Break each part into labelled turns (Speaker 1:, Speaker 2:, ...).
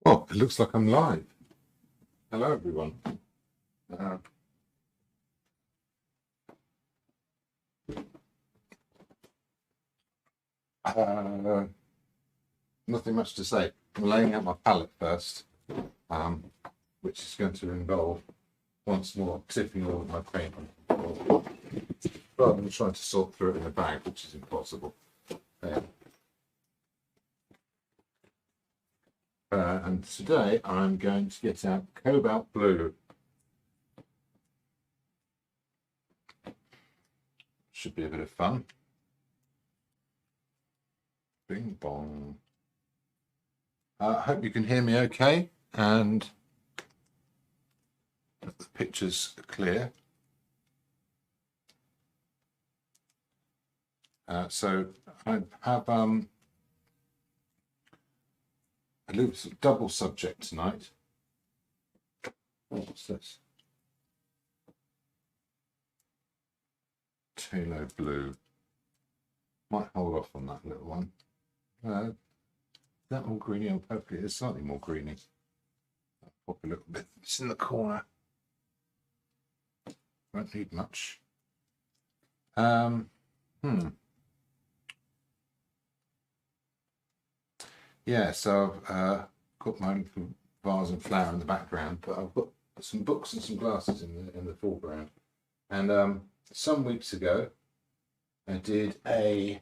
Speaker 1: Oh, it looks like I'm live. Hello, everyone. Nothing much to say. I'm laying out my palette first, which is going to involve once more tipping all of my paint on, rather than trying to sort through it in a bag, which is impossible. And today I'm going to get out cobalt blue. Should be a bit of fun. Bing bong. I hope you can hear me okay and that the pictures are clear. So I have a little double subject tonight. What's this? Phthalo blue. Might hold off on that little one. Is that more greeny or purpley? It's slightly more greeny. I'll pop a little bit. It's in the corner. Won't need much. Yeah, so I've got my little vase and flower in the background, but I've got some books and some glasses in the foreground. And some weeks ago, I did a.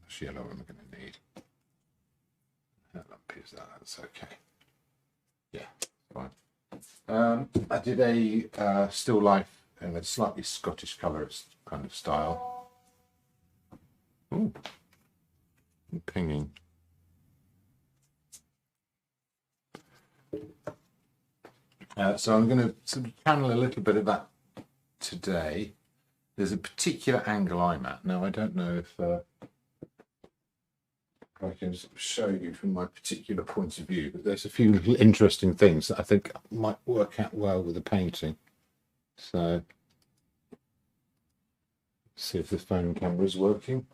Speaker 1: Actually, I know what I'm going to need. How lumpy is that? That's okay. Yeah, fine. I did a still life in a slightly Scottish colourist kind of style. Ooh. Pinging. So I'm going to sort of channel a little bit of that today. There's a particular angle I'm at. Now, I don't know if I can sort of show you from my particular point of view, but there's a few little interesting things that I think might work out well with the painting. So, see if the phone camera is working.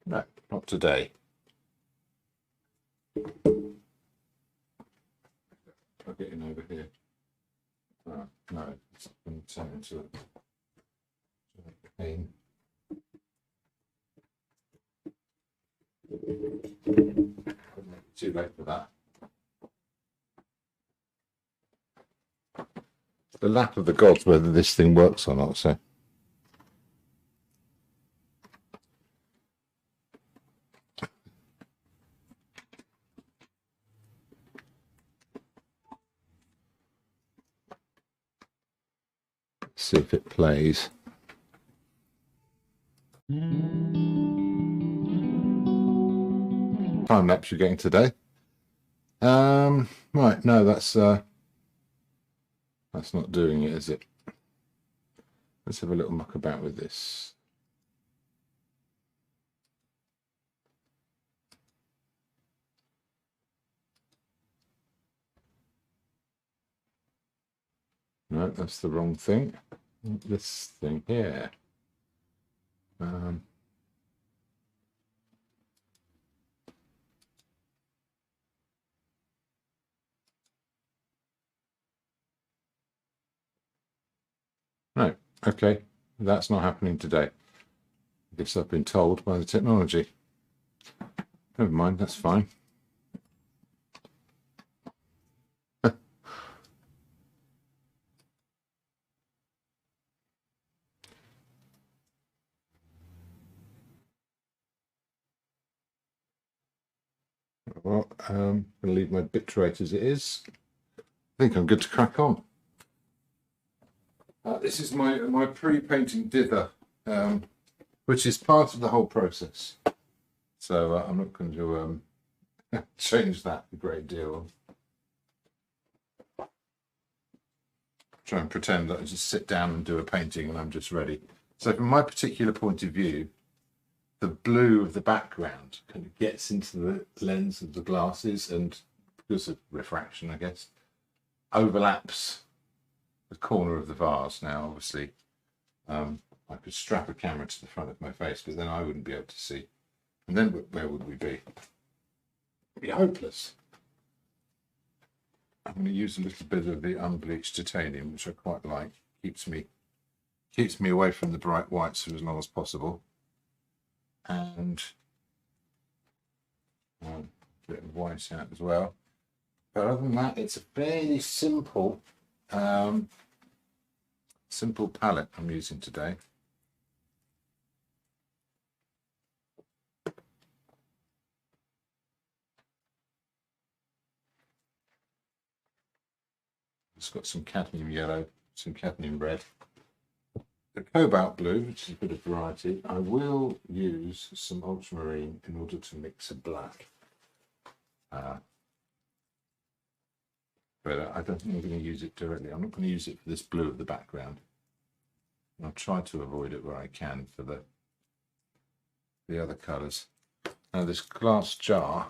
Speaker 1: No, not today. I'll get in over here. No, it's going to turn into a pain. Too late for that. The lap of the gods whether this thing works or not, so. See if it plays. Time lapse you're getting today. Right, no, that's not doing it, is it? Let's have a little muck about with this. No, that's the wrong thing. This thing here. No, okay, that's not happening today. I guess I've been told by the technology. Never mind, that's fine. Well, I'll leave my bitrate as it is. I think I'm good to crack on. This is my pre-painting dither, which is part of the whole process. So I'm not going to change that a great deal. Try and pretend that I just sit down and do a painting and I'm just ready. So from my particular point of view, the blue of the background kind of gets into the lens of the glasses and, because of refraction, I guess, overlaps the corner of the vase. Now, obviously, I could strap a camera to the front of my face, but then I wouldn't be able to see. And then where would we be? It'd be hopeless. I'm going to use a little bit of the unbleached titanium, which I quite like. Keeps me away from the bright whites for as long as possible. And a bit of white out as well. But other than that, it's a fairly simple palette I'm using today. It's got some cadmium yellow, some cadmium red. The cobalt blue, which is a bit of variety. I will use some ultramarine in order to mix a black. But I don't think I'm going to use it directly. I'm not going to use it for this blue of the background. I'll try to avoid it where I can for the other colours. Now this glass jar,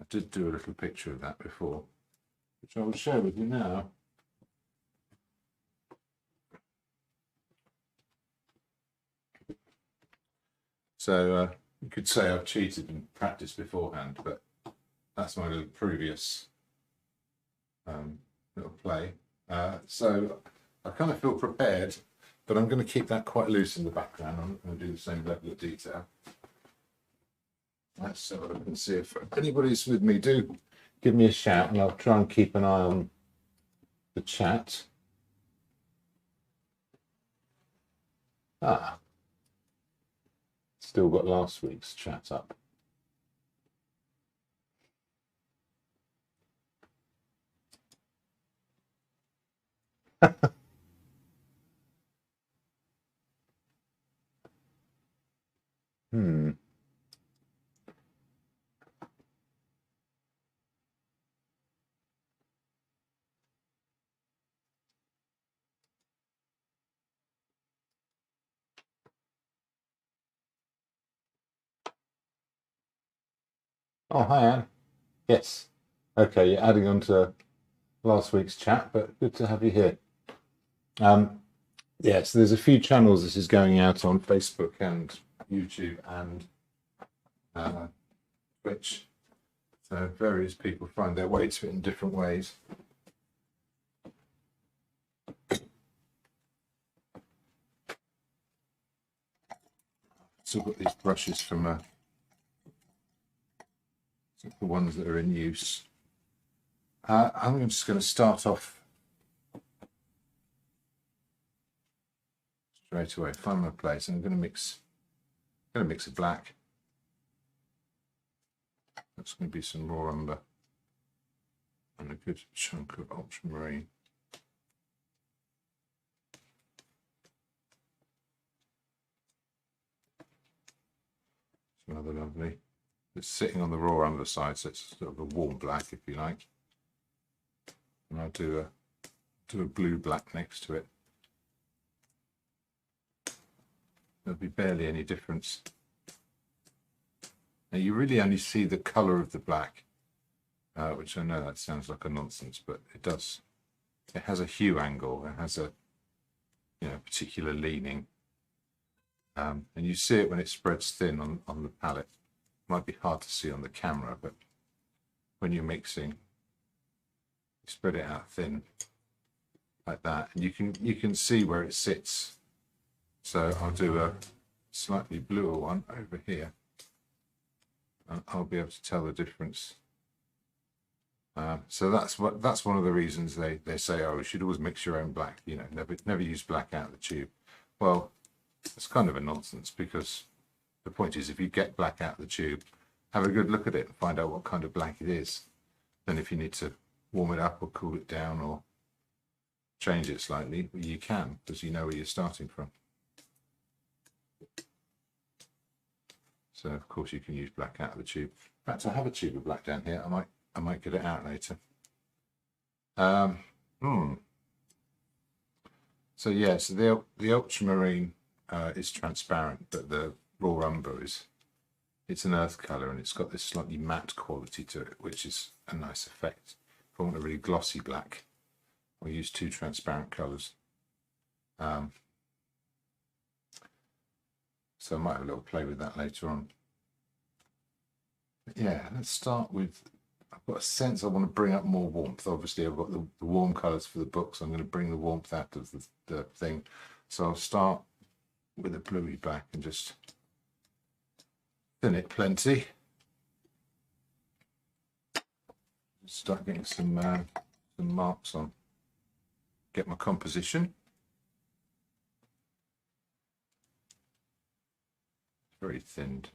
Speaker 1: I did do a little picture of that before, which I will share with you now. So you could say I've cheated and practiced beforehand, but that's my little previous little play. So I kind of feel prepared, but I'm going to keep that quite loose in the background. I'm not going to do the same level of detail. Let's see what I can see. If anybody's with me, do give me a shout, and I'll try and keep an eye on the chat. Still got last week's chat up. Oh, hi, Anne. Yes. Okay, you're adding on to last week's chat, but good to have you here. Yeah, so there's a few channels this is going out on, Facebook and YouTube and Twitch. So various people find their way to it in different ways. So I've got these brushes from the ones that are in use. I'm just going to start off straight away, find my place, and I'm going to mix a black. That's going to be some raw umber and a good chunk of ultramarine. It's rather lovely. It's sitting on the raw umber side, so it's sort of a warm black, if you like. And I'll do a blue black next to it. There'll be barely any difference. Now you really only see the colour of the black, which I know that sounds like a nonsense, but it does. It has a hue angle. It has a particular leaning, and you see it when it spreads thin on the palette. It might be hard to see on the camera, but when you're mixing, you spread it out thin like that, and you can see where it sits. So I'll do a slightly bluer one over here. I'll be able to tell the difference. So that's one of the reasons they say, oh, you should always mix your own black. Never use black out of the tube. Well, it's kind of a nonsense, because the point is, if you get black out of the tube, have a good look at it and find out what kind of black it is. Then if you need to warm it up or cool it down or change it slightly, you can, because you know where you're starting from. So of course you can use black out of the tube. In fact, I have a tube of black down here. I might get it out later. So yeah, so the ultramarine is transparent, but the raw umber it's an earth colour, and it's got this slightly matte quality to it, which is a nice effect. If I want a really glossy black, I'll use two transparent colours. so I might have a little play with that later on. But yeah, let's start with, I've got a sense I want to bring up more warmth. Obviously I've got the warm colours for the book, so I'm going to bring the warmth out of the thing. So I'll start with a bluey black and just thin it plenty. Start getting some marks on. Get my composition. Very thinned.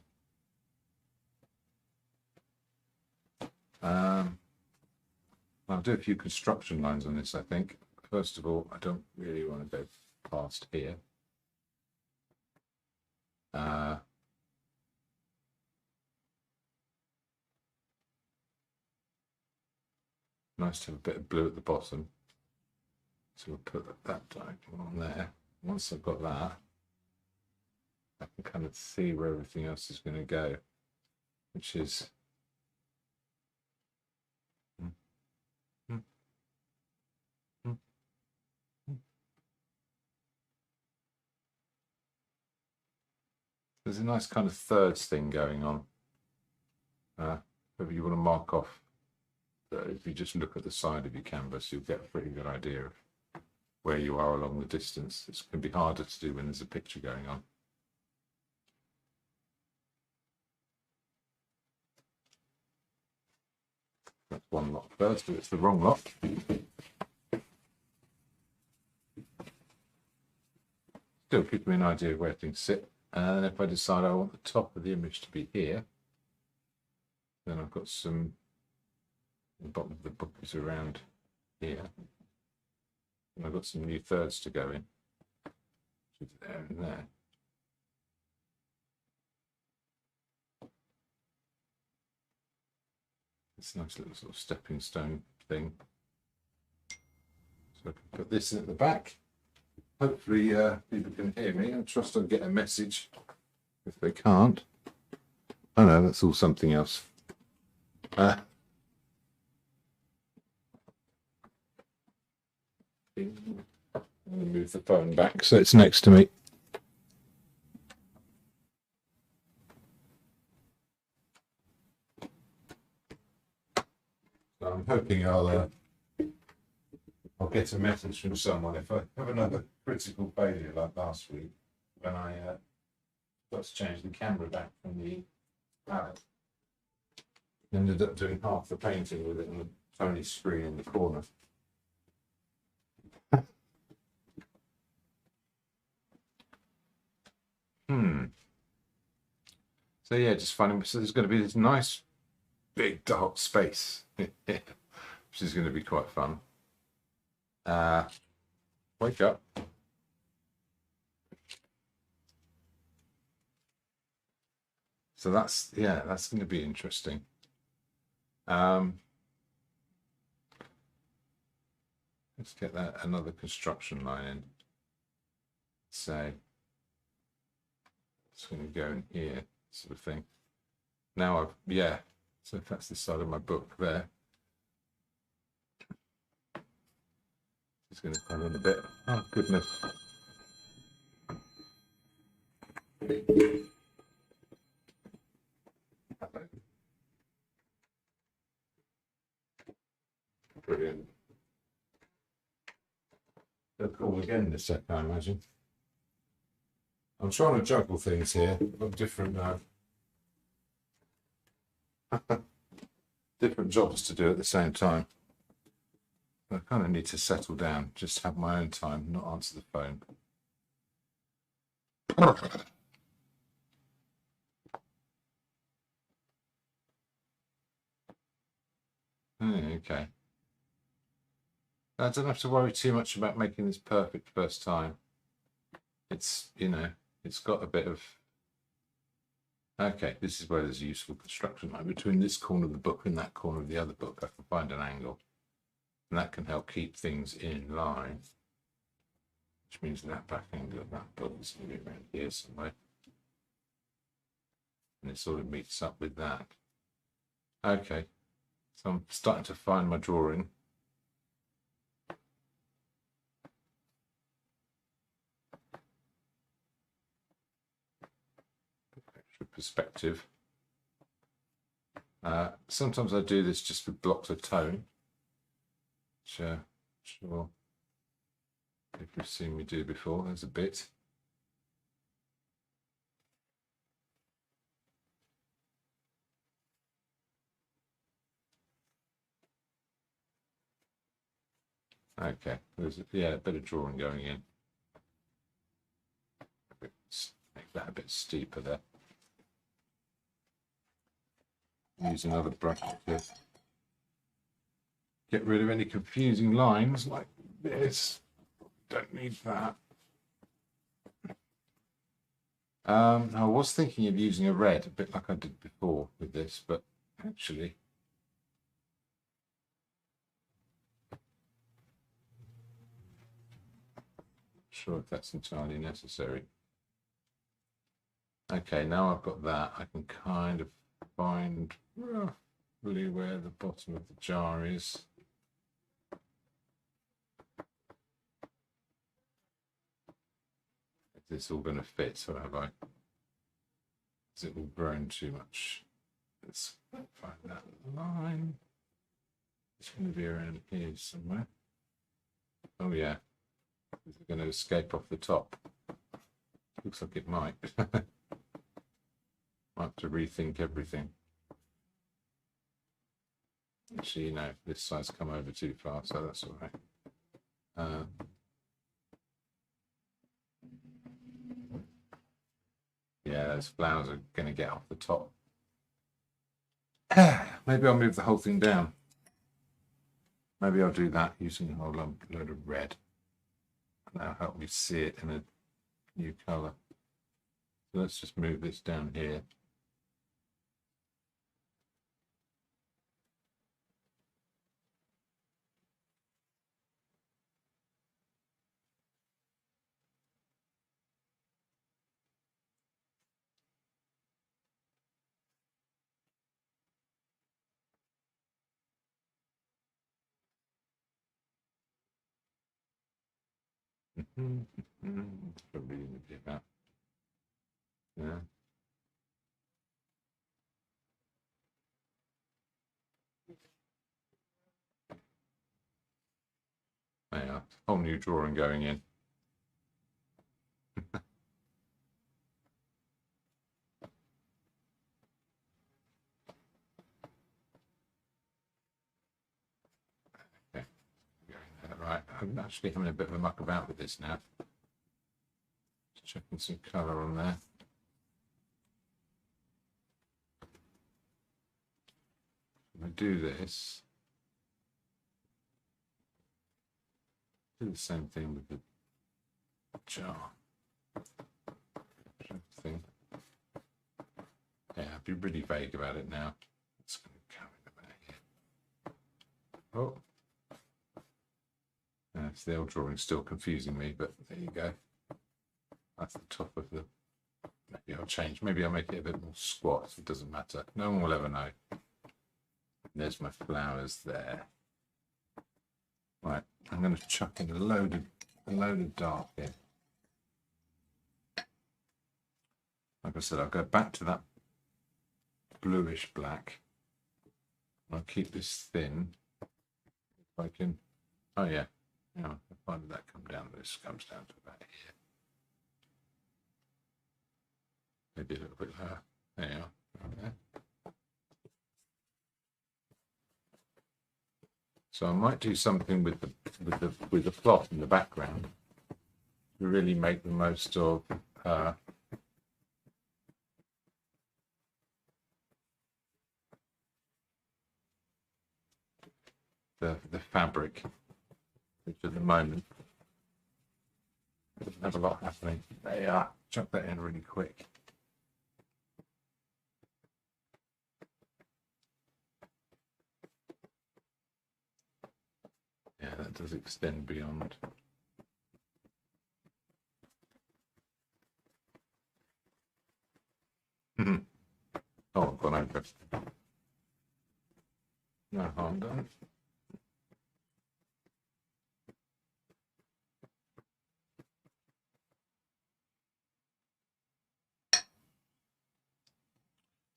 Speaker 1: I'll do a few construction lines on this, I think. First of all, I don't really want to go past here. Nice to have a bit of blue at the bottom. So we'll put that diagonal on there. Once I've got that, I can kind of see where everything else is going to go, which is there's a nice kind of thirds thing going on. If you want to mark off, if you just look at the side of your canvas, you'll get a pretty good idea of where you are along the distance. It can be harder to do when there's a picture going on. That's one lot first, but it's the wrong lot. Still gives me an idea of where things sit. And if I decide I want the top of the image to be here, then I've got some, the bottom of the book is around here. And I've got some new thirds to go in, which is there and there. It's a nice little sort of stepping stone thing. So I can put this in at the back. Hopefully people can hear me. I trust I'll get a message. If they can't, oh no, that's all something else. Move the phone back so it's next to me. So I'm hoping I'll get a message from someone if I have another critical failure like last week when I got to change the camera back from the palette. Ended up doing half the painting with it on the Tony screen in the corner. So yeah, just finding, so there's going to be this nice big dark space, which is going to be quite fun. Wake up. So that's, yeah, that's going to be interesting. Let's get that another construction line in. So it's going to go in here, sort of thing. Now I've, yeah, so that's the side of my book there. It's going to come in a bit. Oh goodness. Brilliant. They'll call again in a sec, I imagine. I'm trying to juggle things here. I've got different different jobs to do at the same time. I kind of need to settle down, just have my own time, not answer the phone. Okay. I don't have to worry too much about making this perfect first time. It's, you know, it's got a bit of, okay, this is where there's a useful construction line. Between this corner of the book and that corner of the other book, I can find an angle. And that can help keep things in line. Which means that back angle of that book is going to be around here somewhere. And it sort of meets up with that. Okay, so I'm starting to find my drawing. for perspective. Sometimes I do this just with blocks of tone, which sure if you've seen me do before, there's a bit. Okay, there's a bit of drawing going in. Make that a bit steeper there. Use another brush to get rid of any confusing lines like this. Don't need that. I was thinking of using a red, a bit like I did before with this, but actually not sure if that's entirely necessary. Okay, now I've got that, I can kind of find roughly where the bottom of the jar is. Is this all going to fit, or have I? Is it all grown too much? Let's find that line. It's going to be around here somewhere. Oh yeah, is it going to escape off the top? Looks like it might. Might have to rethink everything. Actually, no, this side's come over too far, so that's all right. Yeah, those flowers are going to get off the top. Maybe I'll move the whole thing down. Maybe I'll do that using a whole load of red. And that'll help me see it in a new colour. So let's just move this down here. Probably going to be about, yeah. There you are. Whole new drawing going in. Okay. Right, I'm actually having a bit of a muck about with this now. Just checking some colour on there. If I do this, do the same thing with the jar. Thing. Yeah, I'll be really vague about it now. It's going to come in about here. Oh. It's the old drawing still confusing me, but there you go. That's the top of the. Maybe I'll change. Maybe I'll make it a bit more squat. It doesn't matter. No one will ever know. There's my flowers there. Right, I'm going to chuck in a load of dark in. Like I said, I'll go back to that bluish black. I'll keep this thin. If I can. Oh yeah. Yeah, why did that come down? This comes down to about here. Maybe a little bit lower. There you are. Right there. So I might do something with the plot in the background to really make the most of the fabric, which at the moment doesn't have a lot happening. There you are. Chuck that in really quick. Yeah, that does extend beyond. Oh, I've gone over. No harm done.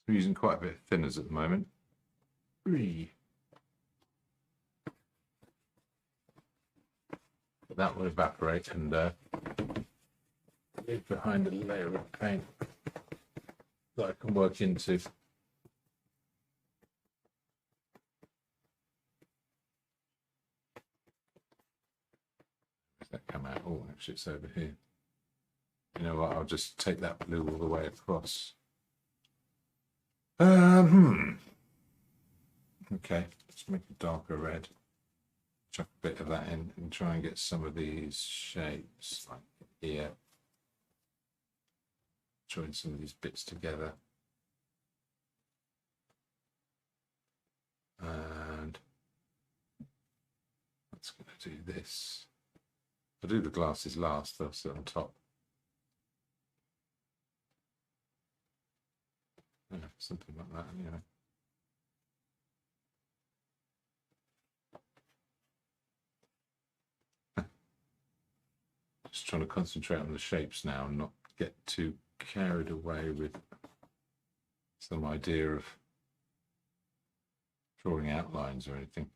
Speaker 1: I'm using quite a bit of thinners at the moment. But that will evaporate and leave behind a layer of paint that I can work into. Does that come out? Oh, actually it's over here. You know what, I'll just take that blue all the way across. Okay, let's make a darker red. Chuck a bit of that in and try and get some of these shapes like here. Join some of these bits together. And that's going to do this. I'll do the glasses last, they'll sit on top. Yeah, something like that, you know. Just trying to concentrate on the shapes now and not get too carried away with some idea of drawing outlines or anything.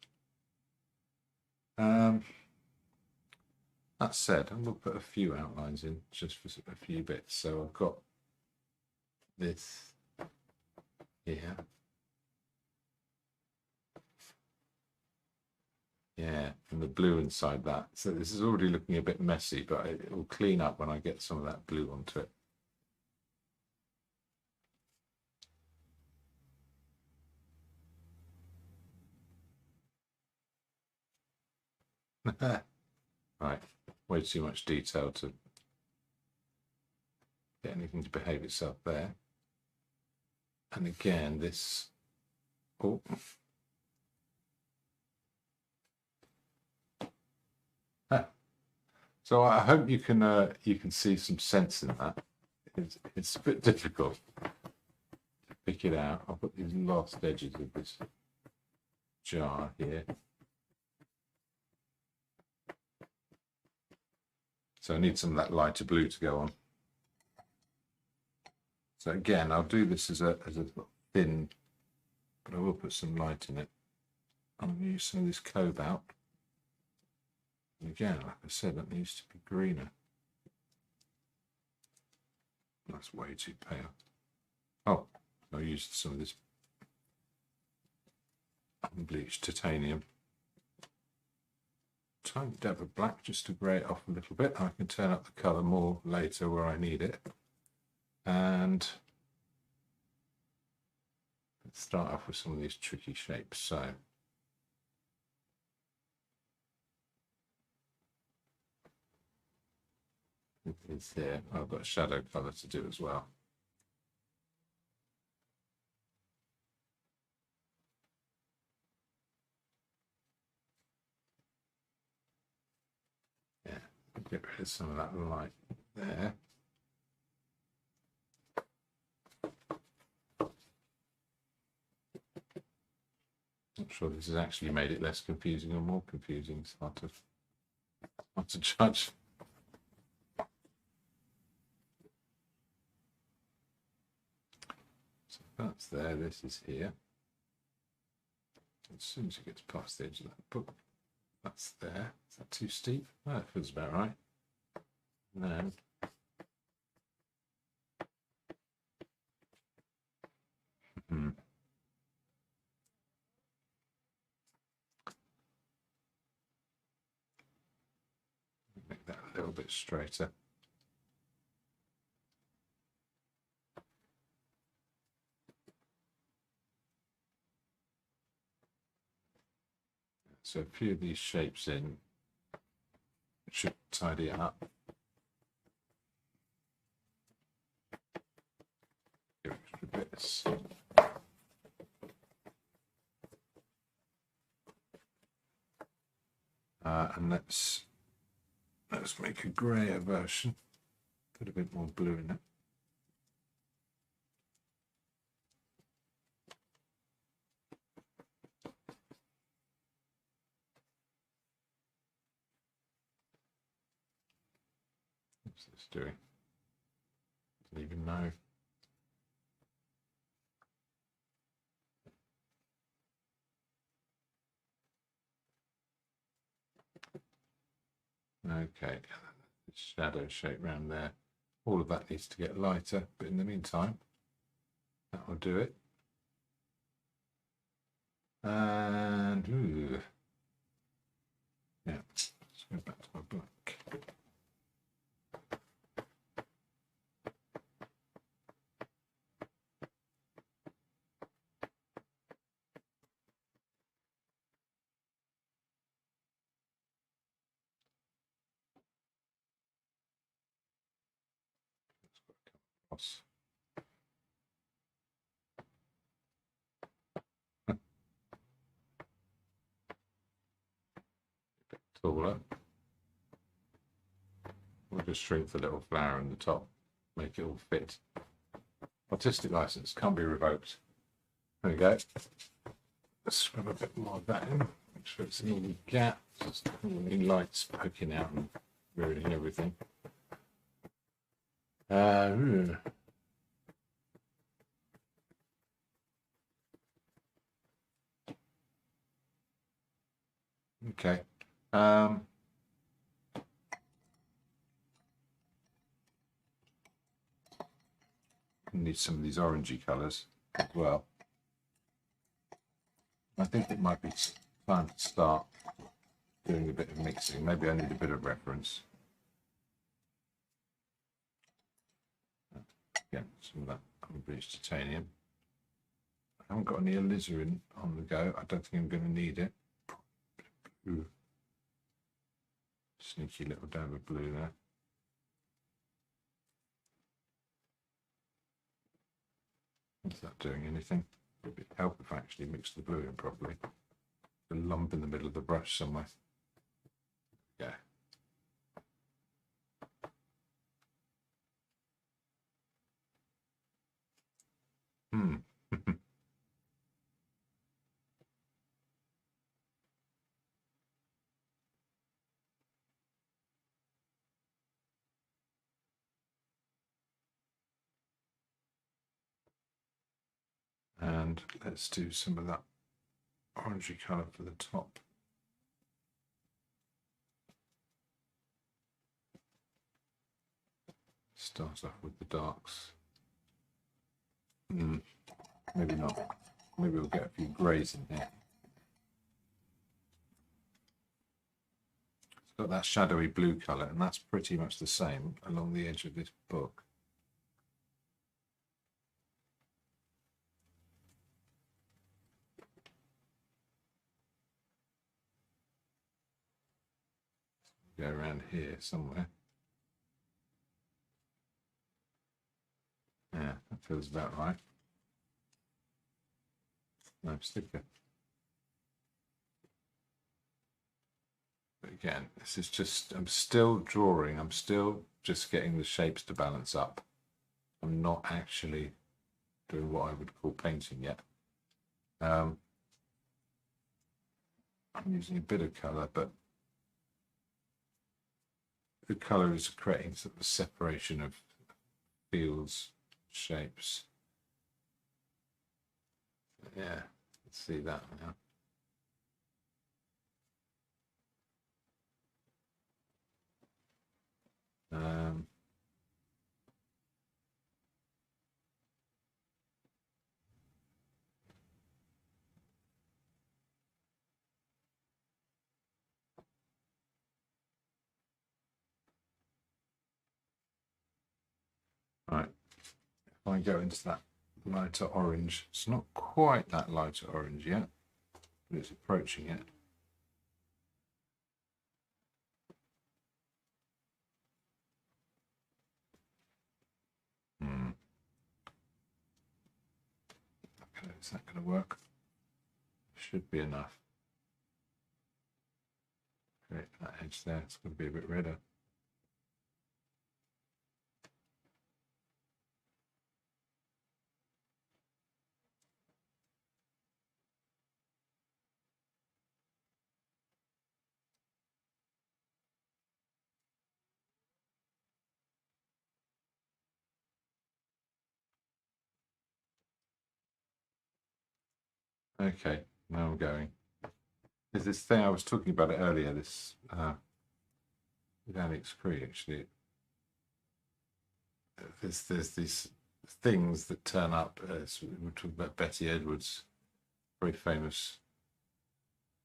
Speaker 1: That said, I'm going to put a few outlines in just for a few bits. So I've got this here. Yeah, and the blue inside that. So this is already looking a bit messy, but it will clean up when I get some of that blue onto it. Right, way too much detail to get anything to behave itself there. And again, this, oh, so I hope you can see some sense in that. It's a bit difficult to pick it out. I've got these last edges of this jar here. So I need some of that lighter blue to go on. So again, I'll do this as a thin, but I will put some light in it. I'm going to use some of this cobalt. And again, like I said, that needs to be greener. That's way too pale. Oh, I'll use some of this unbleached titanium. Tiny dab of black just to grey it off a little bit. I can turn up the colour more later where I need it. And let's start off with some of these tricky shapes. So it's here. I've got a shadow colour to do as well. Yeah, get rid of some of that light there. Not sure this has actually made it less confusing or more confusing. It's hard to judge. So that's there, this is here. As soon as it gets past the edge of that book, that's there. Is that too steep? Oh, that feels about right. And then make that a little bit straighter. So a few of these shapes in should tidy it up. Extra bits. And let's make a grayer version. Put a bit more blue in it. What's this doing? Doesn't even know. Okay, shadow shape around there. All of that needs to get lighter, but in the meantime, that will do it. And ooh, yeah, let's go back to my black. Across. Taller. We'll just shrink the little flower in the top, make it all fit. Artistic license can't be revoked. There we go. Let's rub a bit more of that in. Make sure it's in all the gaps. Any lights poking out and ruining everything. Okay. Need some of these orangey colours as well. I think it might be time to start doing a bit of mixing. Maybe I need a bit of reference. Again, some of that unbleached titanium. I haven't got any alizarin on the go. I don't think I'm going to need it. Ooh. Sneaky little dab of blue there. Is that doing anything? It would help if I actually mixed the blue in properly. A lump in the middle of the brush somewhere. Yeah. And let's do some of that orangey colour for the top. Start off with the darks. Maybe not. Maybe we'll get a few greys in here. It's got that shadowy blue colour, and that's pretty much the same along the edge of this book. Go around here somewhere. Yeah, that feels about right. No sticker. But again, this is just, I'm still drawing, I'm still just getting the shapes to balance up. I'm not actually doing what I would call painting yet. I'm using a bit of colour, but the colour is creating sort of a separation of fields, shapes. Yeah, let's see that now. Right, if I go into that lighter orange, it's not quite that lighter orange yet, but it's approaching it. Okay, is that going to work? Should be enough. Great, that edge there, it's going to be a bit redder. Okay, now I'm going. There's this thing I was talking about it earlier, this with Alex Cree, actually, there's these things that turn up. We're talking about Betty Edwards' very famous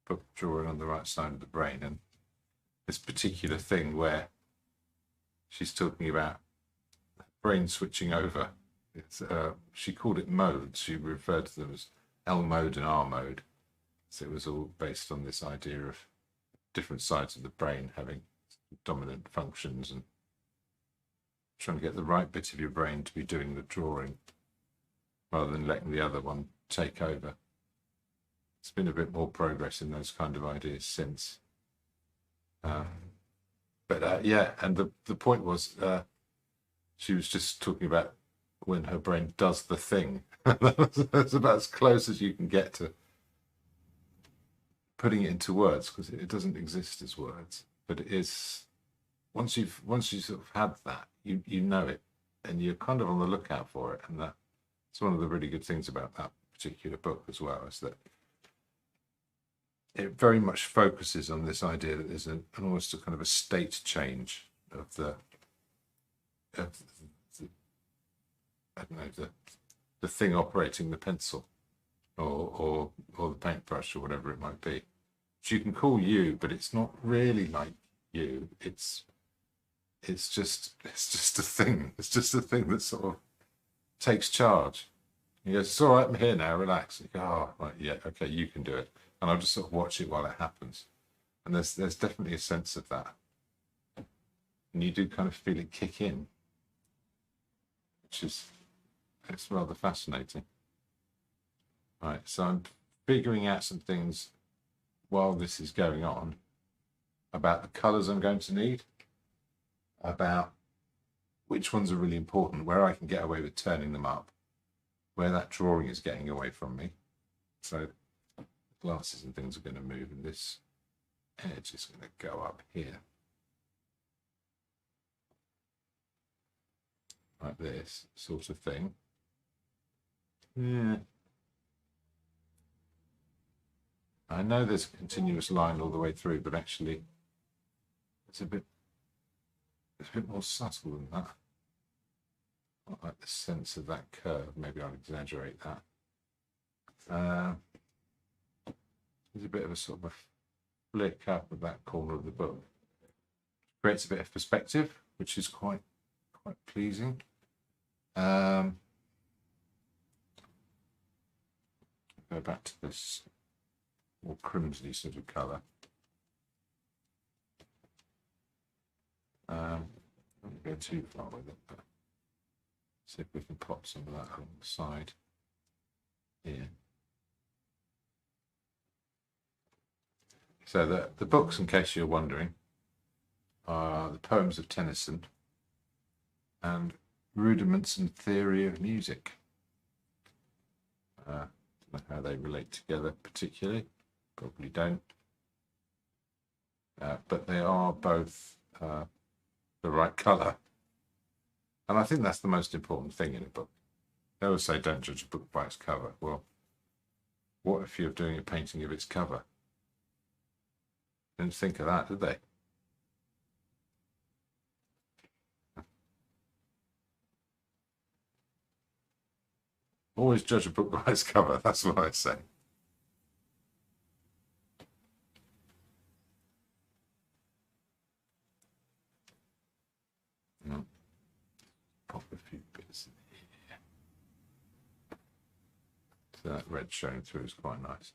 Speaker 1: book, Drawing on the Right Side of the Brain, and this particular thing where she's talking about brain switching over. She called it modes. She referred to them as L mode and R mode. So it was all based on this idea of different sides of the brain having dominant functions and trying to get the right bit of your brain to be doing the drawing rather than letting the other one take over. It's been a bit more progress in those kind of ideas since. Yeah, and the point was she was just talking about when her brain does the thing. That's about as close as you can get to putting it into words, because it doesn't exist as words, but it is. Once you sort of had that, you know it, and you're kind of on the lookout for it, and that's one of the really good things about that particular book as well, is that it very much focuses on this idea that there's an almost a kind of a state change of the I don't know, the thing operating the pencil or the paintbrush or whatever it might be. So you can call you, but it's not really like you. It's just a thing. It's just a thing that sort of takes charge. He goes, "It's all right, I'm here now, relax." You go, "Oh, right, yeah, okay, you can do it." And I'll just sort of watch it while it happens. And there's definitely a sense of that. And you do kind of feel it kick in, which is, it's rather fascinating. Right, so I'm figuring out some things while this is going on about the colours I'm going to need, about which ones are really important, where I can get away with turning them up, where that drawing is getting away from me. So glasses and things are going to move, and this edge is going to go up here. Like this sort of thing. Yeah. I know there's a continuous line all the way through, but actually it's a bit more subtle than that. Not like the sense of that curve. Maybe I'll exaggerate that. There's a bit of a sort of a flick up of that corner of the book. Creates a bit of perspective, which is quite pleasing. Go back to this more crimsony sort of colour. I won't go too far with it, but see if we can pop some of that along the side here. So the books, in case you're wondering, are the poems of Tennyson and Rudiments and Theory of Music. I don't know how they relate together particularly, probably don't. But they are both the right colour. And I think that's the most important thing in a book. They always say don't judge a book by its cover. Well, what if you're doing a painting of its cover? Didn't think of that, did they? Always judge a book by its cover, that's what I say. Pop a few bits in here. So that red showing through is quite nice.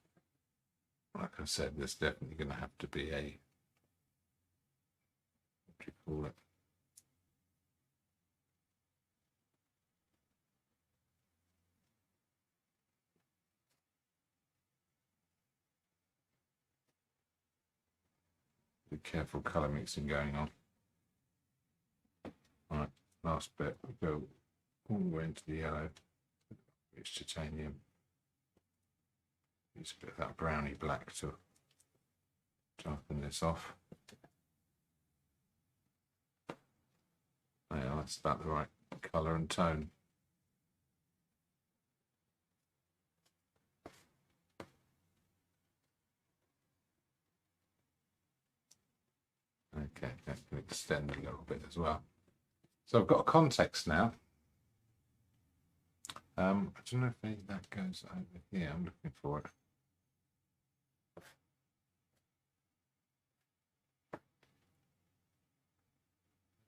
Speaker 1: Like I said, there's definitely going to have to be a, what do you call it? Be careful colour mixing going on. All right, last bit, we go all the way into the yellow. It's titanium. Use a bit of that browny black to darken this off. Yeah, that's about the right colour and tone. Okay, that can extend a little bit as well. So I've got a context now. I don't know if that goes over here. I'm looking for it.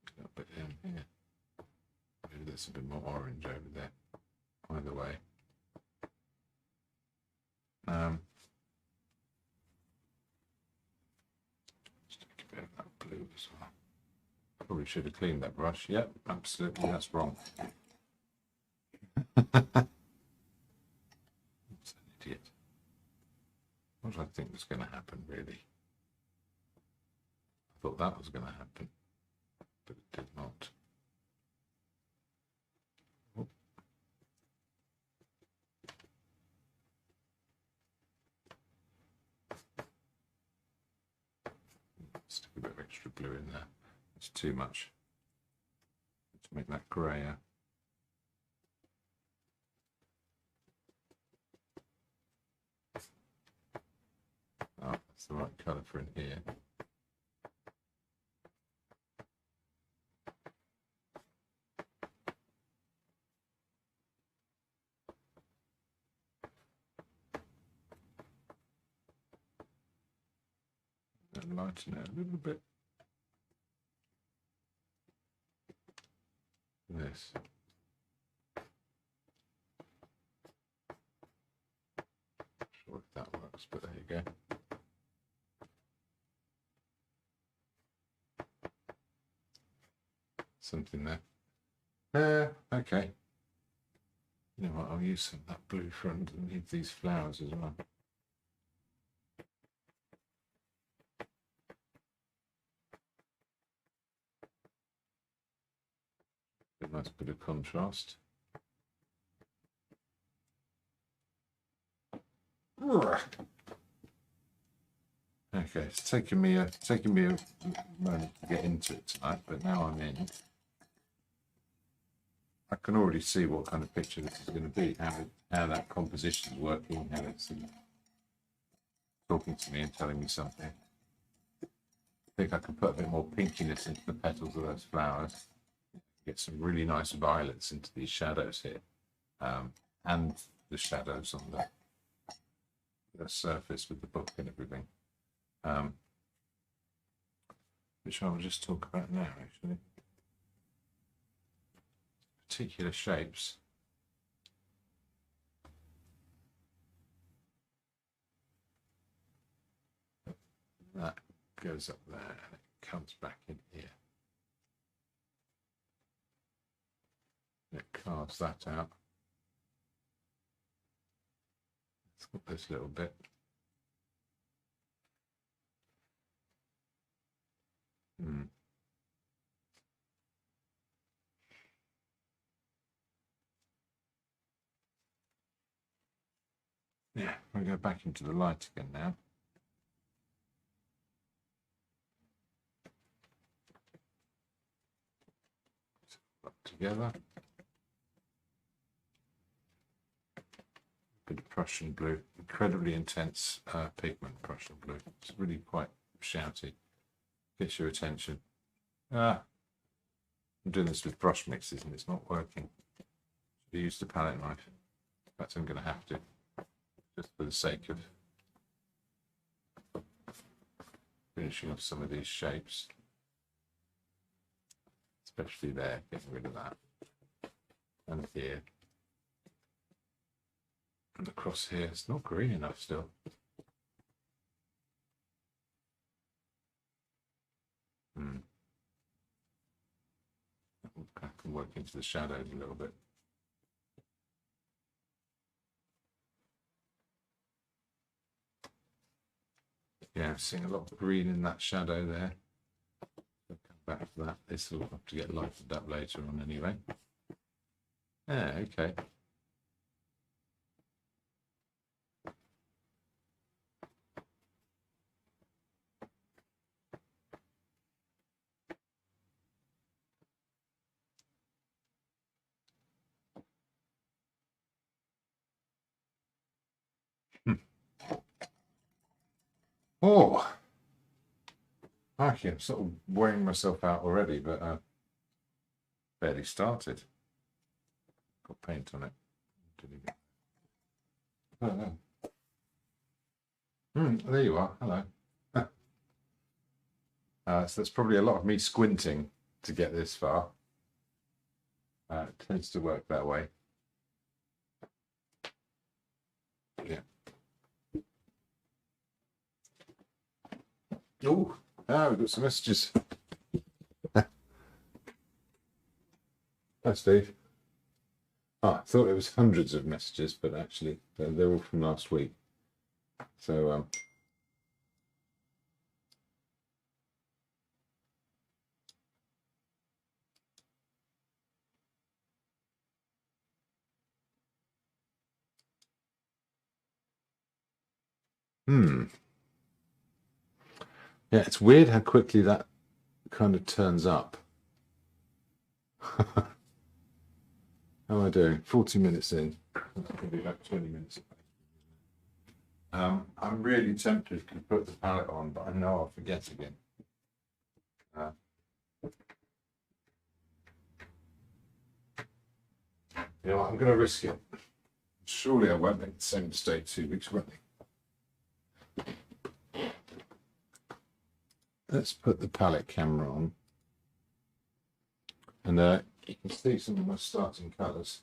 Speaker 1: A little bit in here. Maybe there's a bit more orange over there. Either way. Just take a bit of that blue as well. Probably should have cleaned that brush. Yep, absolutely, that's wrong. What's an idiot? What did I think was going to happen, really? I thought that was going to happen, but it did not. Oh. Stick a bit of extra blue in there. It's too much. Let's make that grayer. Oh, that's the right colour for in here. And lighten it a little bit. This. Not sure if that works, but there you go. Something there. Okay. You know what? I'll use some of that blue for underneath these flowers as well. A nice bit of contrast. Okay, it's taken me a moment to get into it tonight, but now I'm in. I can already see what kind of picture this is going to be, how that composition is working, how it's talking to me and telling me something. I think I can put a bit more pinkiness into the petals of those flowers. Get some really nice violets into these shadows here, and the shadows on the surface with the book and everything, which I will just talk about now, actually. Particular shapes. That goes up there and it comes back in here. It carves that out. It's got this little bit. Yeah, we'll go back into the light again now. Put together. Bit of Prussian blue, incredibly intense pigment Prussian blue. It's really quite shouty. Gets your attention. I'm doing this with brush mixes and it's not working. Should have used a palette knife. In fact, I'm going to have to, just for the sake of finishing off some of these shapes. Especially there, getting rid of that. And here. And across here, it's not green enough still. I can work into the shadows a little bit. Yeah, I'm seeing a lot of green in that shadow there. I'll come back to that. This will have to get lightened up later on anyway. Yeah, okay. Oh, Actually, I'm sort of wearing myself out already, but barely started. Got paint on it. Oh, no. There you are. Hello. So that's probably a lot of me squinting to get this far. It tends to work that way. Yeah. Oh, we've got some messages. Hi, Steve. I thought it was hundreds of messages, but actually they're all from last week. So yeah, it's weird how quickly that kind of turns up. How am I doing? 40 minutes in. That's probably like 20 minutes. I'm really tempted to put the palette on, but I know I'll forget again. You know what, I'm going to risk it. Surely I won't make the same mistake 2 weeks running. Let's put the palette camera on. And you can see some of my starting colours.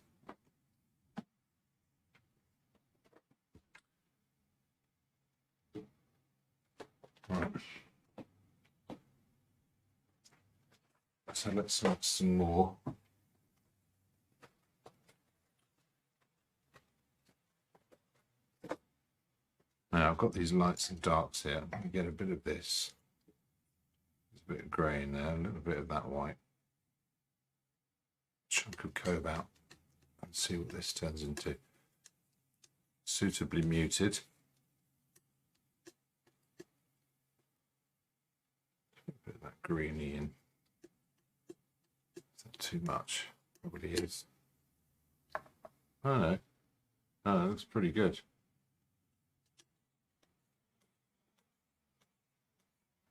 Speaker 1: Right. So let's add some more. Now I've got these lights and darks here. You get a bit of this. There's a bit of grey in there, a little bit of that white. Chunk of cobalt. And see what this turns into. Suitably muted. A bit of that greeny in. Is that too much? Probably is. I don't know. Oh, it looks pretty good.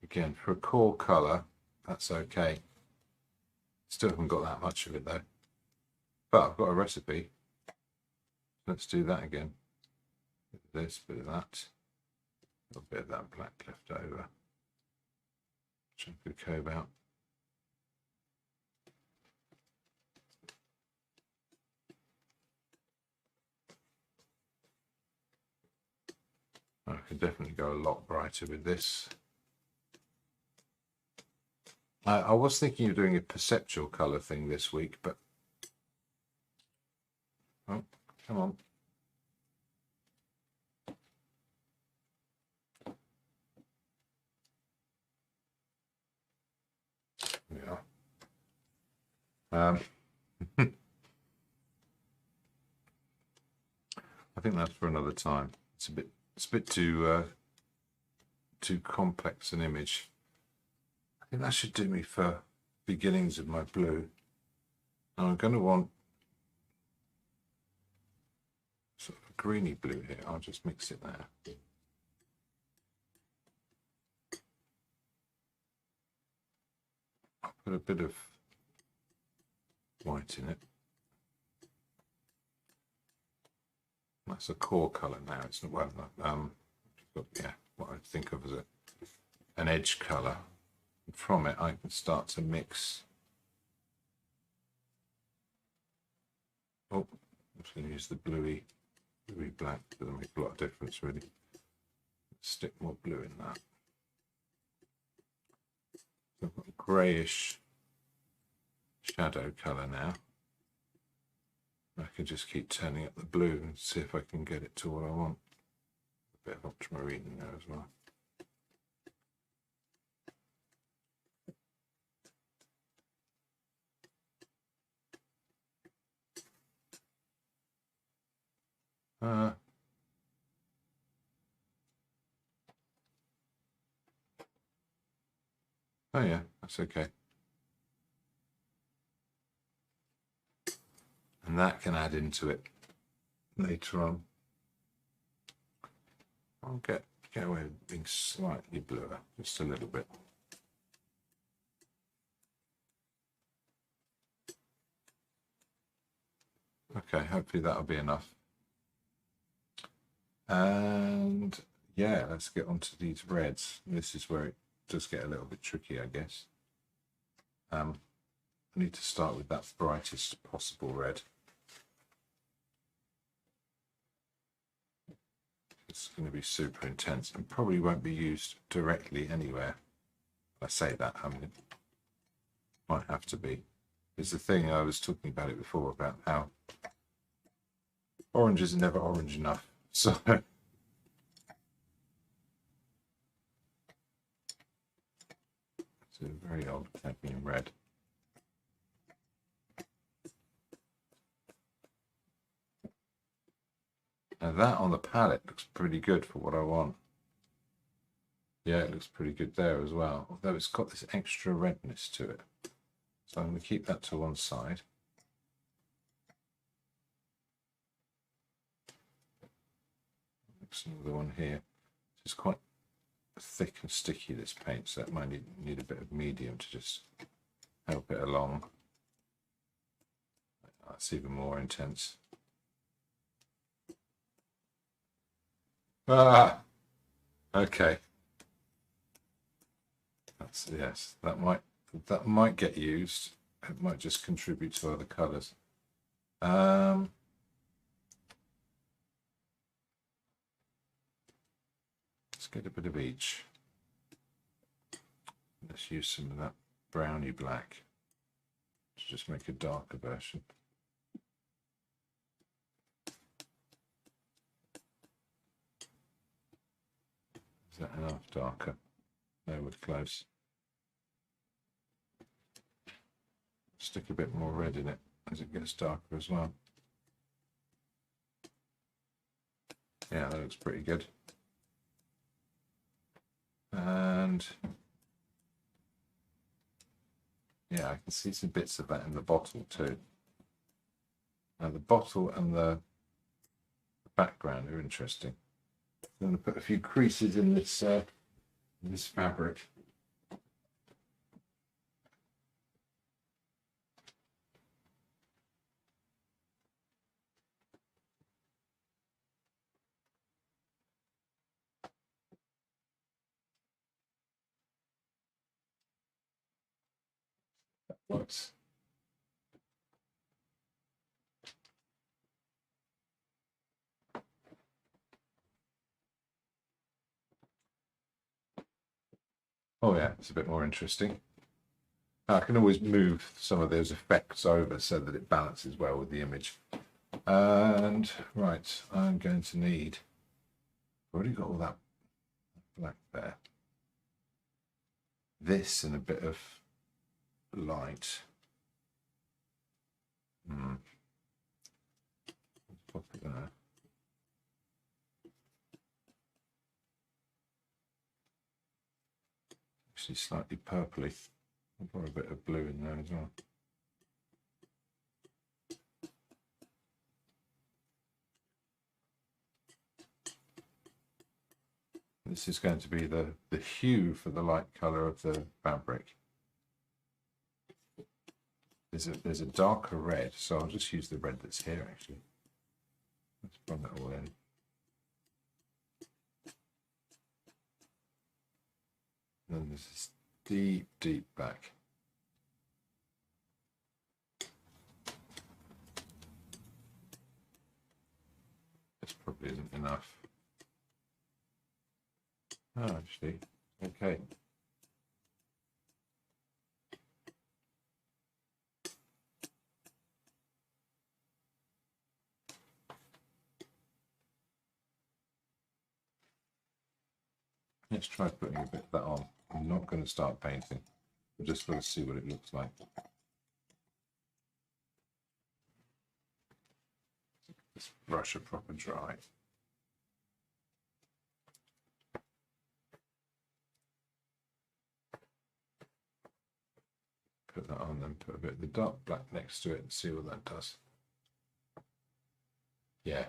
Speaker 1: Again, for a core colour, that's okay. Still haven't got that much of it though. But I've got a recipe. Let's do that again. Bit of this, bit of that. A little bit of that black left over. Chunk of cobalt. I could definitely go a lot brighter with this. I was thinking of doing a perceptual colour thing this week, but oh, come on. Yeah. I think that's for another time. It's a bit too complex an image. I think that should do me for beginnings of my blue. And I'm going to want sort of a greeny blue here. I'll just mix it there. I'll put a bit of white in it. That's a core colour now. It's not, well, yeah, what I think of as an edge colour. And from it, I can start to mix. Oh, I'm just going to use the bluey black. Doesn't make a lot of difference really. Let's stick more blue in that. So I've got a greyish shadow colour now. I can just keep turning up the blue and see if I can get it to what I want. A bit of ultramarine in there as well. Oh yeah, that's okay. And that can add into it later on. I'll get away with being slightly bluer, just a little bit. Okay, hopefully that'll be enough. And yeah, let's get onto these reds. This is where it does get a little bit tricky, I guess. I need to start with that brightest possible red. It's going to be super intense and probably won't be used directly anywhere. I say that, I mean, it might have to be. It's the thing I was talking about it before about how oranges are never orange enough. So it's a very old cadmium red. Now that on the palette looks pretty good for what I want. Yeah, it looks pretty good there as well, although it's got this extra redness to it. So I'm going to keep that to one side. Mix another one here. It's quite thick and sticky, this paint, so it might need a bit of medium to just help it along. That's even more intense. Ah, okay. That's, yes, that might get used. It might just contribute to other colours. Let's get a bit of each. Let's use some of that browny black to just make a darker version. Is that enough darker? No, we're close. Stick a bit more red in it as it gets darker as well. Yeah, that looks pretty good. And yeah, I can see some bits of that in the bottle too. Now the bottle and the background are interesting. I'm going to put a few creases in this fabric. That works. Oh yeah, it's a bit more interesting. I can always move some of those effects over so that it balances well with the image. And right, I'm going to need, I've already got all that black there. This and a bit of light. Pop it there. Actually slightly purpley. I've got a bit of blue in there as well. This is going to be the hue for the light colour of the fabric. There's a darker red, so I'll just use the red that's here actually. Let's bring that all in. And then there's this deep, deep back. This probably isn't enough. Oh, actually, okay. Let's try putting a bit of that on. I'm not going to start painting. I just want to see what it looks like. This brush a proper dry. Put that on, then put a bit of the dark black next to it and see what that does. Yeah.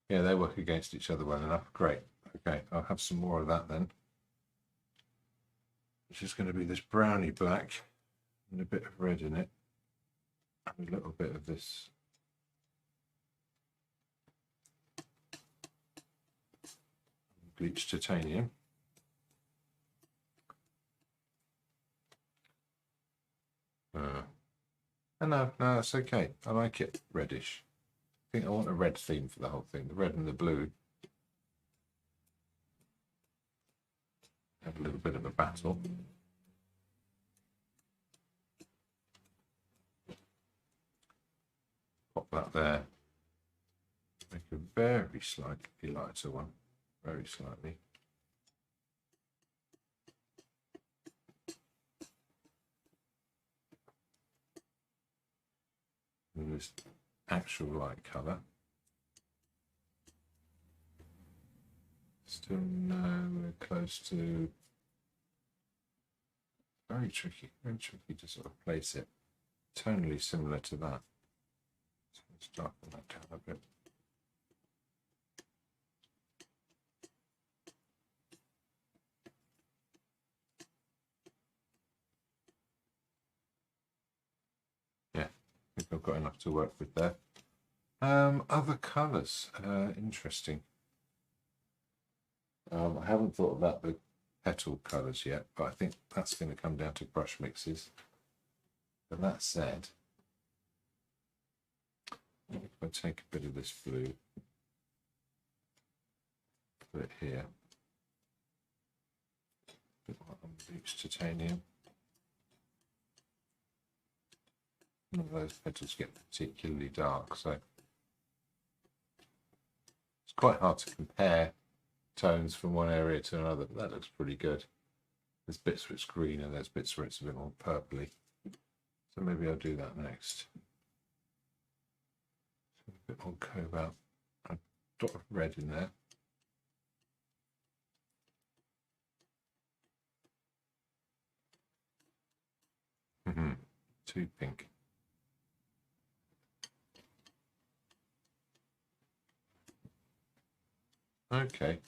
Speaker 1: Yeah, they work against each other well enough. Great. Okay, I'll have some more of that then. Which is going to be this browny black and a bit of red in it. And a little bit of this bleached titanium. No, it's okay. I like it reddish. I think I want a red theme for the whole thing, the red and the blue. Have a little bit of a battle. Pop that there. Make a very slightly lighter one. Very slightly. And this actual light colour. Still nowhere close to. Very tricky to sort of place it. Tonally similar to that. So let's darken that down a bit. Yeah, I think I've got enough to work with there. Other colours, interesting. I haven't thought about the petal colours yet, but I think that's going to come down to brush mixes. But that said, if I take a bit of this blue, put it here, a bit more unbleached titanium. None of those petals get particularly dark, so it's quite hard to compare tones from one area to another, but that looks pretty good. There's bits where it's green and there's bits where it's a bit more purpley. So maybe I'll do that next. So a bit more cobalt, a dot of red in there. Too pink. Okay.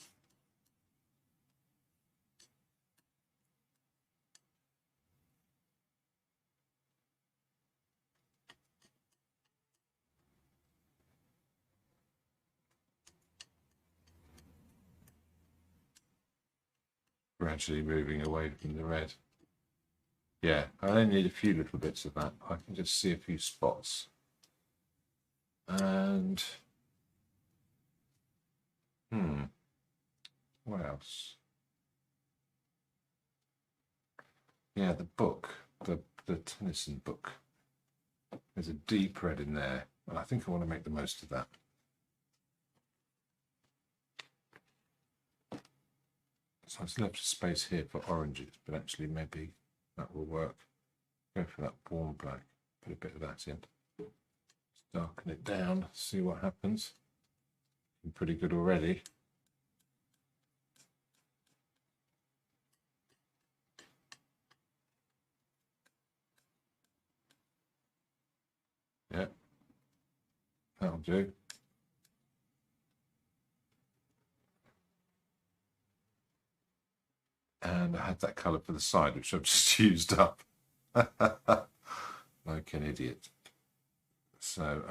Speaker 1: Gradually moving away from the red. Yeah, I only need a few little bits of that. I can just see a few spots. And what else? Yeah, the book, the Tennyson book. There's a deep red in there, and I think I want to make the most of that. So I've left a space here for oranges, but actually maybe that will work. Go for that warm black, put a bit of that in. Let's darken it down, see what happens. Pretty good already. Yeah, that'll do. And I had that colour for the side, which I've just used up. Like an idiot. So,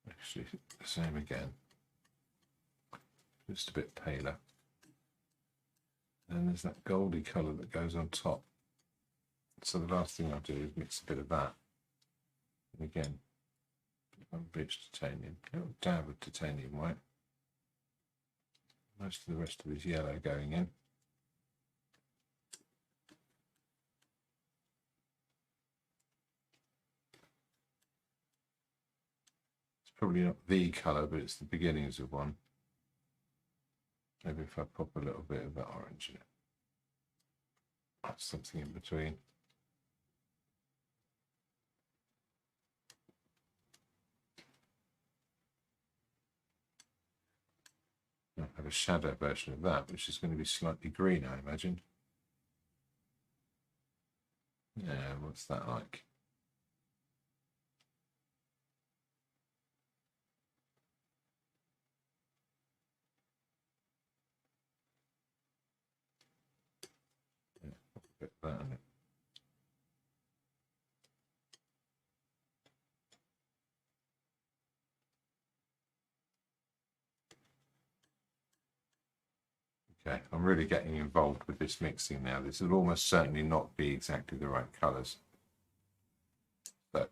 Speaker 1: actually, the same again. Just a bit paler. And there's that goldy colour that goes on top. So the last thing I'll do is mix a bit of that. And again, unbleached titanium, a little dab of titanium white. Most of the rest of this yellow going in. It's probably not the colour, but it's the beginnings of one. Maybe if I pop a little bit of that orange in it. That's something in between. I have a shadow version of that, which is going to be slightly green, I imagine. Yeah, what's that like? Okay, I'm really getting involved with this mixing now. This will almost certainly not be exactly the right colours. So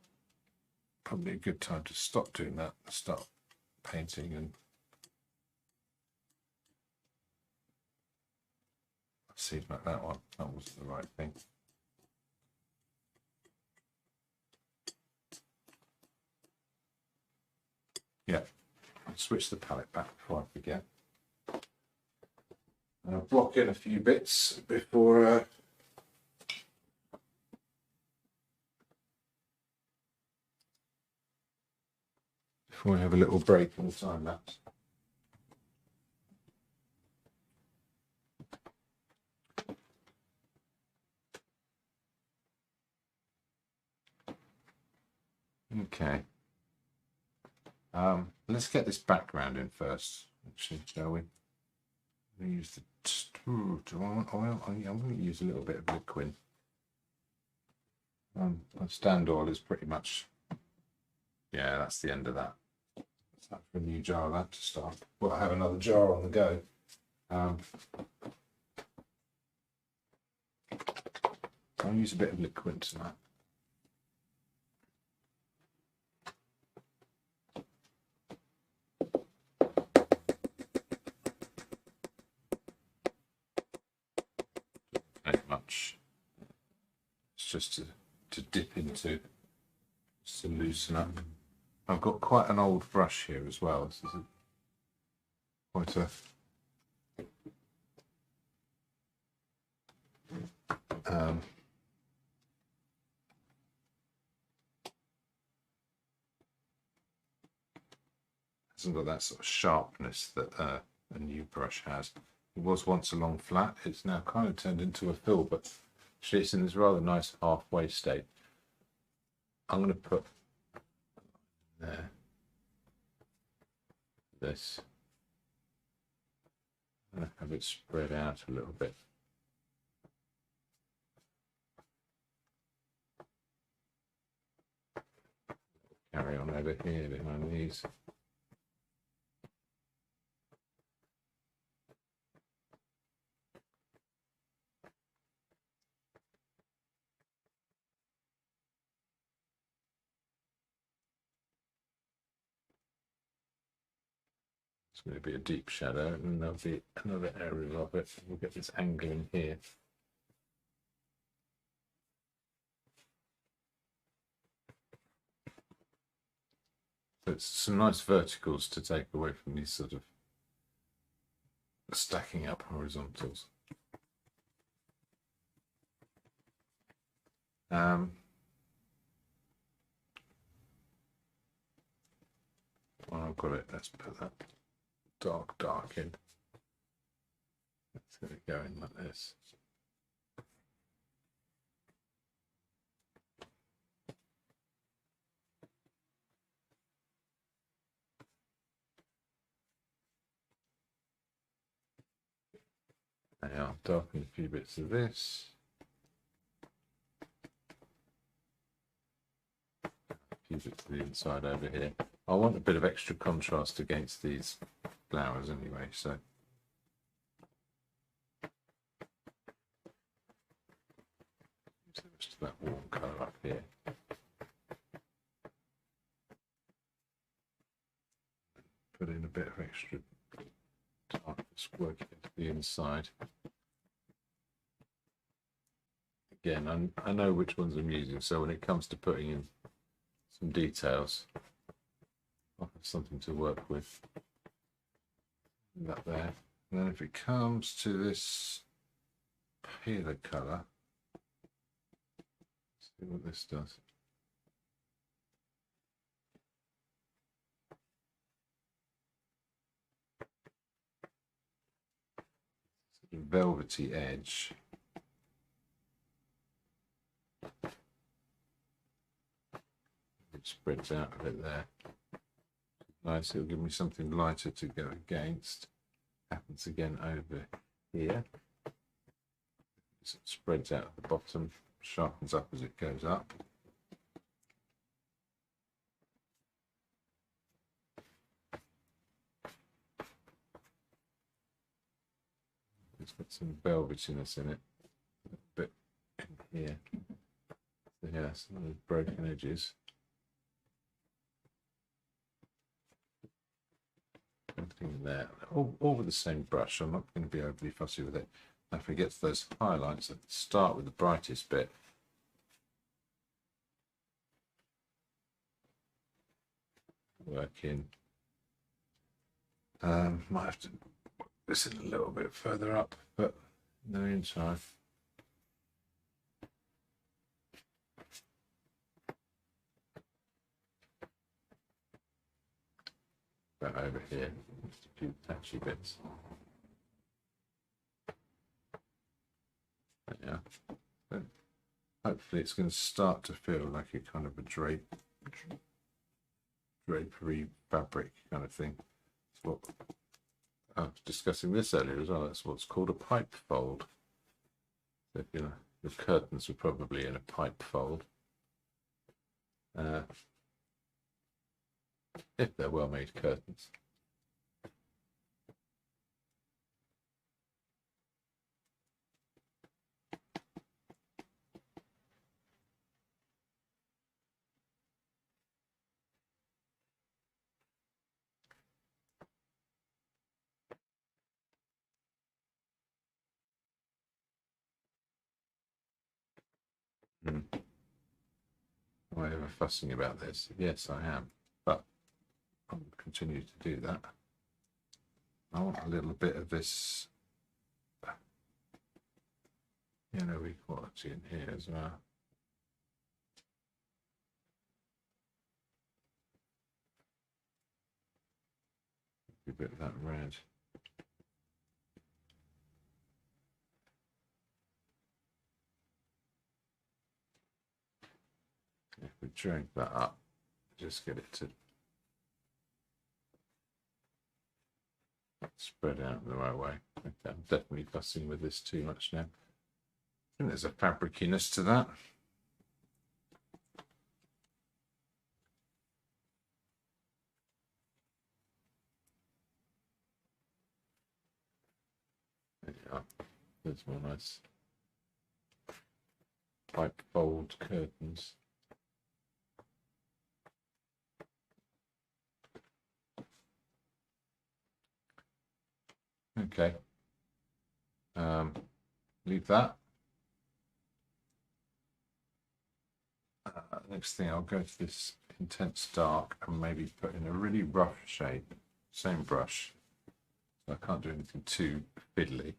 Speaker 1: probably a good time to stop doing that, start painting, and seems like that one. That wasn't the right thing. Yeah, I'll switch the palette back before I forget. And I'll block in a few bits before we have a little break in the time lapse. Okay. Let's get this background in first, actually, shall we? I'm going to use the do I want oil? I'm going to use a little bit of liquid. Stand oil is pretty much, yeah, that's the end of that. It's time for a new jar of that to start. Well, I have another jar on the go. I'll use a bit of liquid tonight. Not much. It's just to dip into, just to loosen up. I've got quite an old brush here as well. This is quite a hasn't got that sort of sharpness that a new brush has. It was once a long flat. It's now kind of turned into a fill, but actually it's in this rather nice halfway state. I'm going to put there this and have it spread out a little bit. Carry on over here behind these. It's going to be a deep shadow, and there'll be another area of it. We'll get this angle in here. So it's some nice verticals to take away from these sort of stacking up horizontals. While I've got it, let's put that dark in. Let's get it going like this. Now I'll darken a few bits of this. A few bits to the inside over here. I want a bit of extra contrast against these flowers anyway, so use the rest of that warm colour up here. Put in a bit of extra darkness working into the inside. Again, I know which ones I'm using, so when it comes to putting in some details, I'll have something to work with. That there. And then if it comes to this paler colour, see what this does. Sort of velvety edge. It spreads out a bit there. Nice, it'll give me something lighter to go against. Happens again over here. It spreads out at the bottom, sharpens up as it goes up. It's got some velvetiness in it, a bit in here. So yeah, some of those broken edges. Everything there, all with the same brush. I'm not going to be overly fussy with it. Now if we get to those highlights, I'd start with the brightest bit. Work in. Might have to put this in a little bit further up, but in the meantime, about over here, just a few patchy bits. Yeah, but hopefully it's going to start to feel like a kind of a drapery fabric kind of thing. That's what I was discussing this earlier as well. That's what's called a pipe fold. So if your curtains were probably in a pipe fold, if they're well-made curtains. Am I ever fussing about this? Yes, I am, but I'll continue to do that. I want a little bit of this yellowy quality in here as well. A bit of that red. If we drag that up, just get it to spread out in the right way. Okay, I'm definitely fussing with this too much now. I think there's a fabrickiness to that. There you are. There's more nice pipe fold curtains. Okay. Leave that. Next thing, I'll go to this intense dark and maybe put in a really rough shade. Same brush. So I can't do anything too fiddly.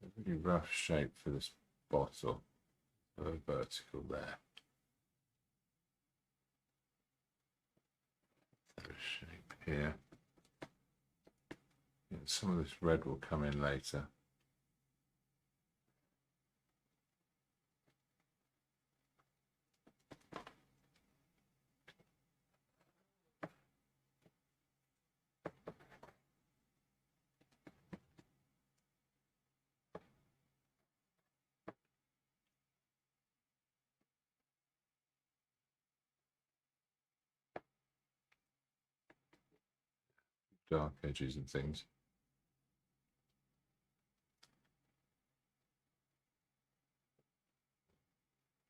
Speaker 1: A really rough shape for this bottle. A vertical there. A shape here. Yeah, some of this red will come in later. Dark edges and things.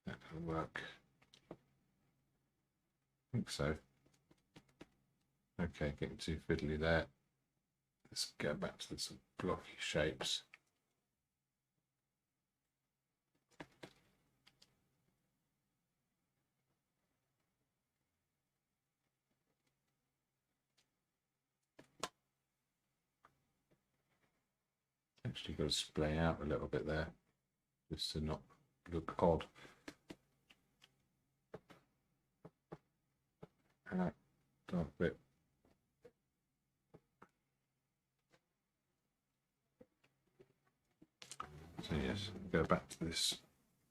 Speaker 1: That can work. I think so. Okay, getting too fiddly there. Let's go back to some blocky shapes. Actually got to splay out a little bit there, just to not look odd. Dark bit. So yes, go back to this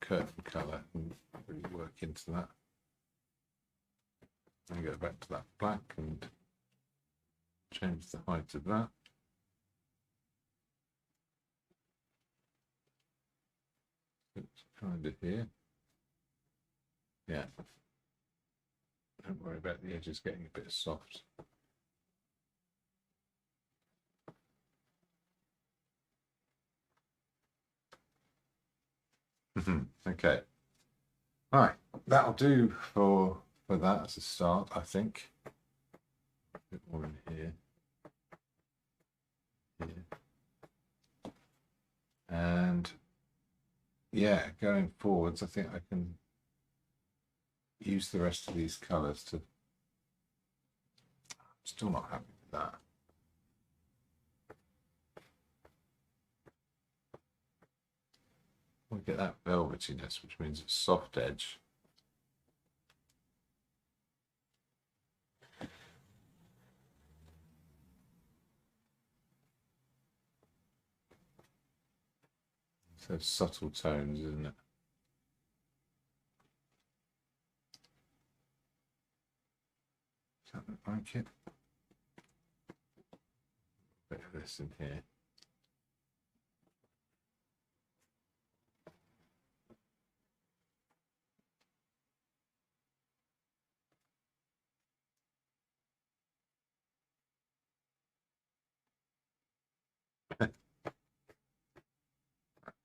Speaker 1: curtain colour and really work into that. And go back to that black and change the height of that. It's kind of here. Yeah. Don't worry about the edges getting a bit soft. Okay. Right, that'll do for that as a start, I think. A bit more in here. And yeah, going forwards, I think I can use the rest of these colours to. Still not happy with that. We get that velvetiness, which means it's soft edge. So subtle tones, isn't it? Does that look like it? A bit of this in here.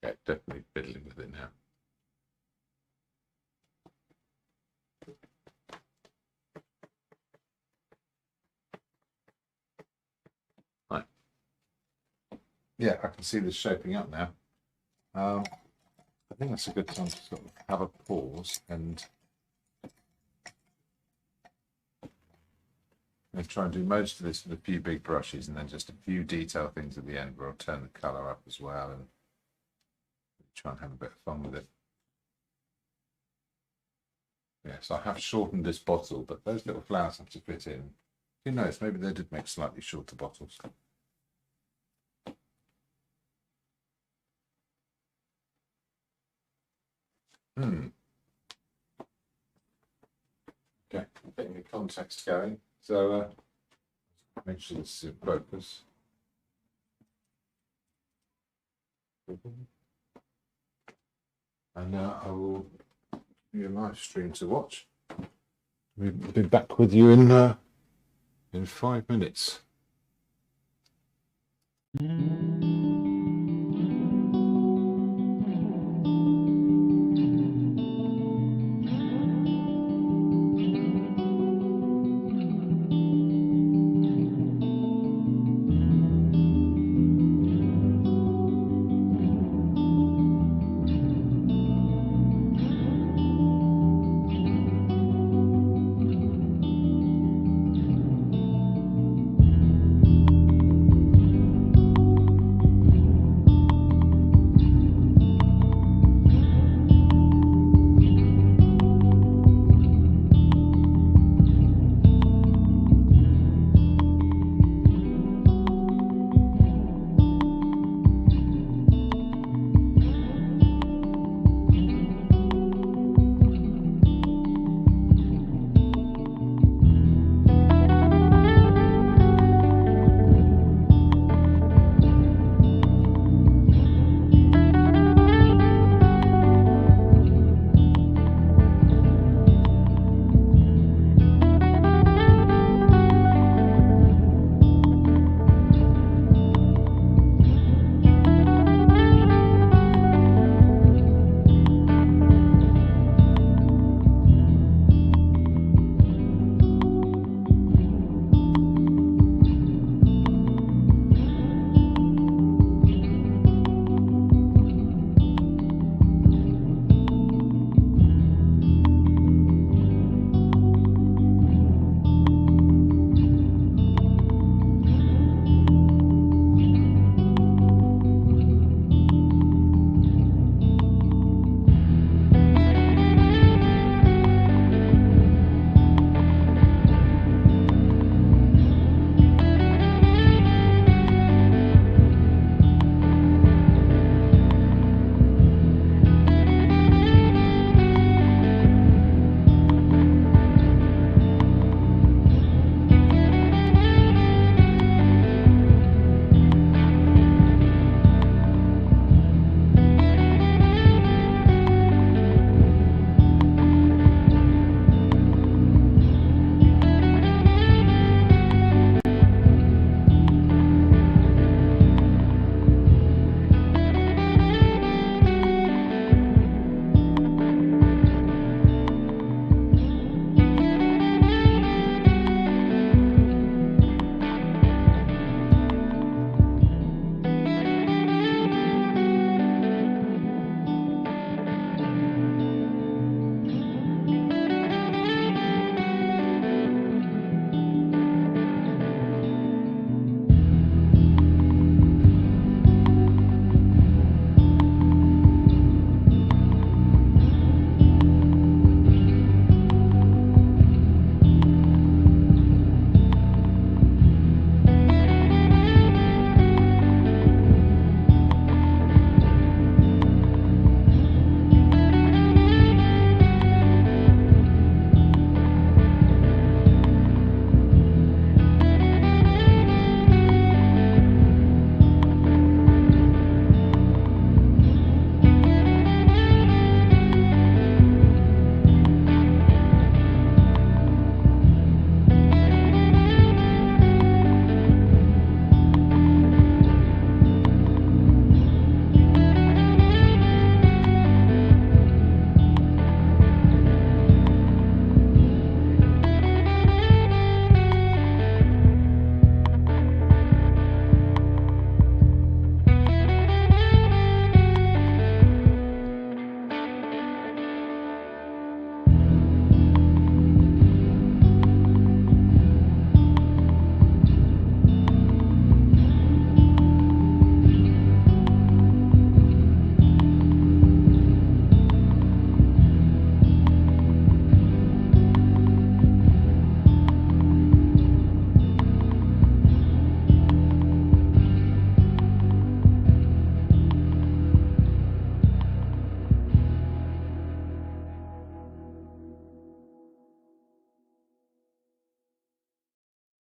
Speaker 1: Okay, definitely fiddling with it now. Right. Yeah, I can see this shaping up now. I think that's a good time to sort of have a pause and try and do most of this with a few big brushes and then just a few detail things at the end where I'll turn the colour up as well and try and have a bit of fun with it. Yes, I have shortened this bottle, but those little flowers have to fit in. Who knows, maybe they did make slightly shorter bottles. Okay, getting the context going. So make sure this is in focus. And now I will give you a live stream to watch. We'll be back with you in 5 minutes.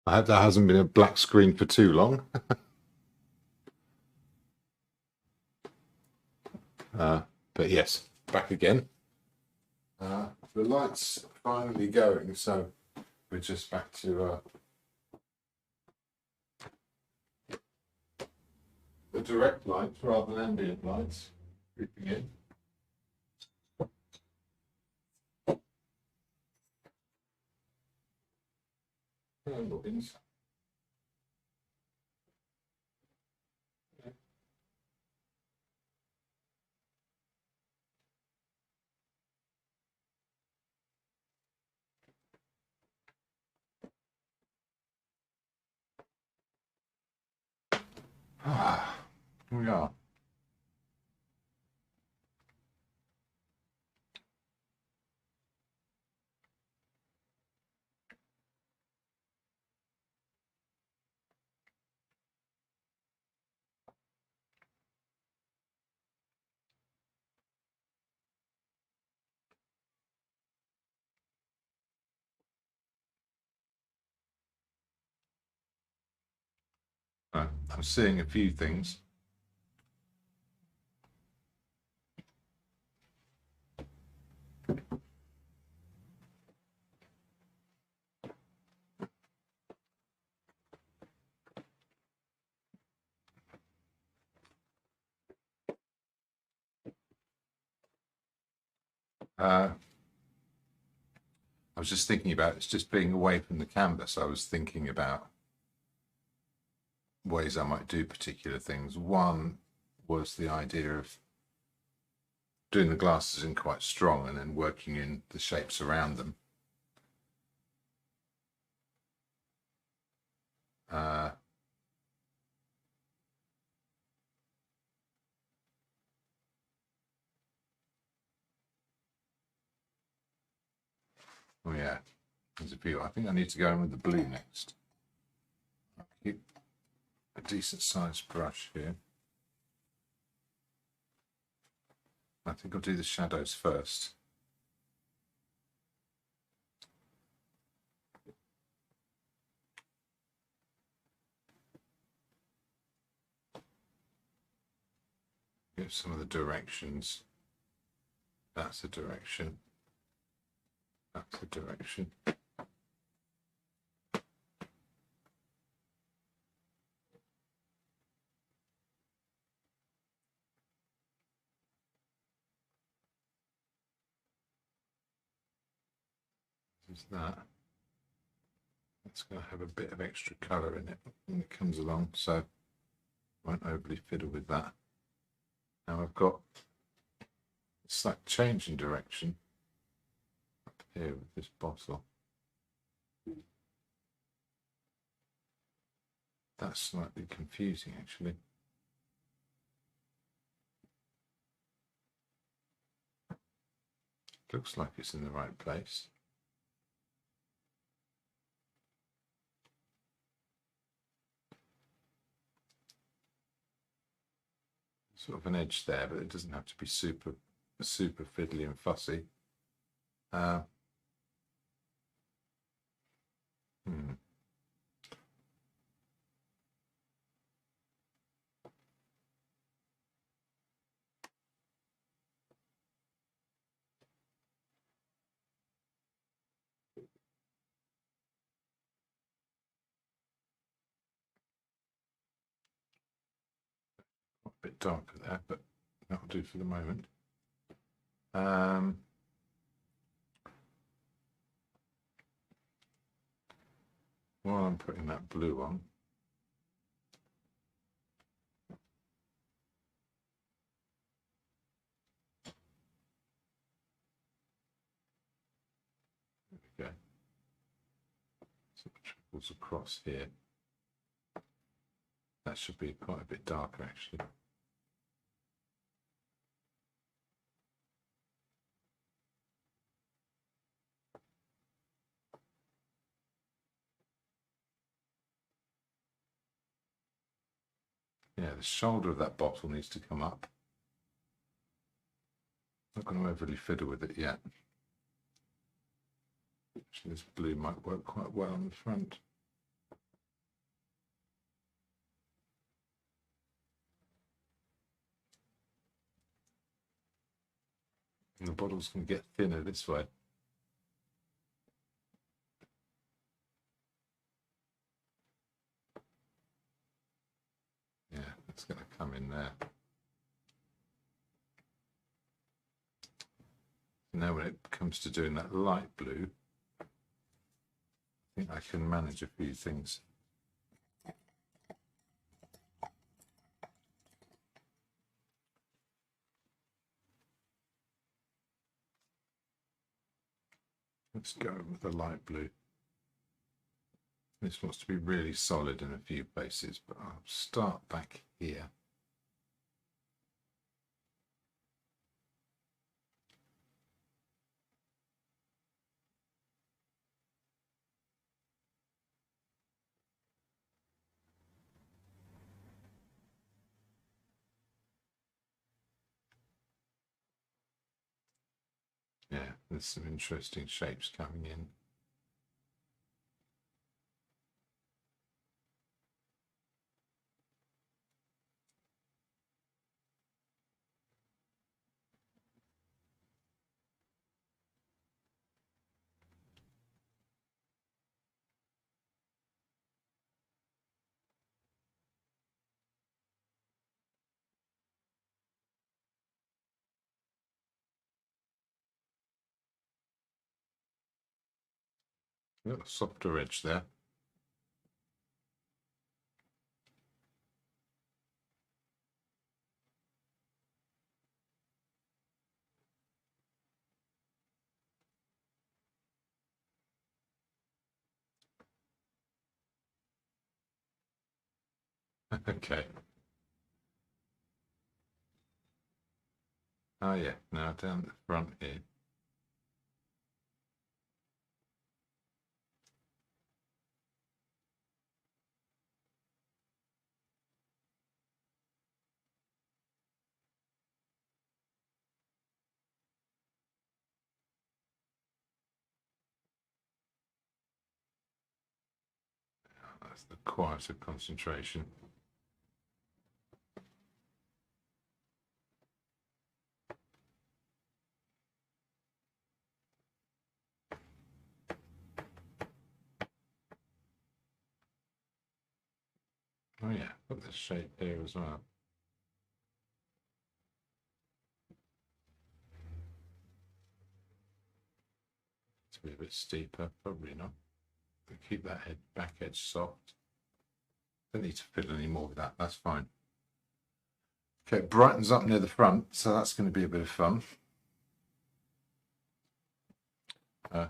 Speaker 1: I hope that hasn't been a black screen for too long. But yes, back again. The light's finally going, so we're just back to the direct lights rather than ambient lights creeping in. Candles. Ah, here we are. Right, I'm seeing a few things. I was just thinking about it's just being away from the canvas. I was thinking about ways I might do particular things. One was the idea of doing the glasses in quite strong and then working in the shapes around them. Oh yeah, there's a few. I think I need to go in with the blue next. I'll keep a decent sized brush here. I think I'll do the shadows first. Give some of the directions. That's a direction. That's a direction. Is that. It's going to have a bit of extra colour in it when it comes along, so I won't overly fiddle with that. Now I've got a slight change in direction up here with this bottle. That's slightly confusing actually. Looks like it's in the right place. Sort of an edge there, but it doesn't have to be super fiddly and fussy. A bit darker there, but that'll do for the moment. While I'm putting that blue on, there we go. So it trickles across here. That should be quite a bit darker actually. Yeah, the shoulder of that bottle needs to come up. Not going to overly fiddle with it yet. Actually, this blue might work quite well on the front. And the bottle's going to get thinner this way. Yeah, it's going to come in there. Now when it comes to doing that light blue, I think I can manage a few things. Let's go with the light blue. This wants to be really solid in a few places, but I'll start back here. Yeah, there's some interesting shapes coming in. A little softer edge there. Okay. Oh yeah, now down the front here. That's the quieter concentration. Oh yeah, got this shape here as well. To be a bit steeper, probably not. But keep that back edge soft. Don't need to fiddle any more with that, that's fine. Okay, it brightens up near the front, so that's going to be a bit of fun.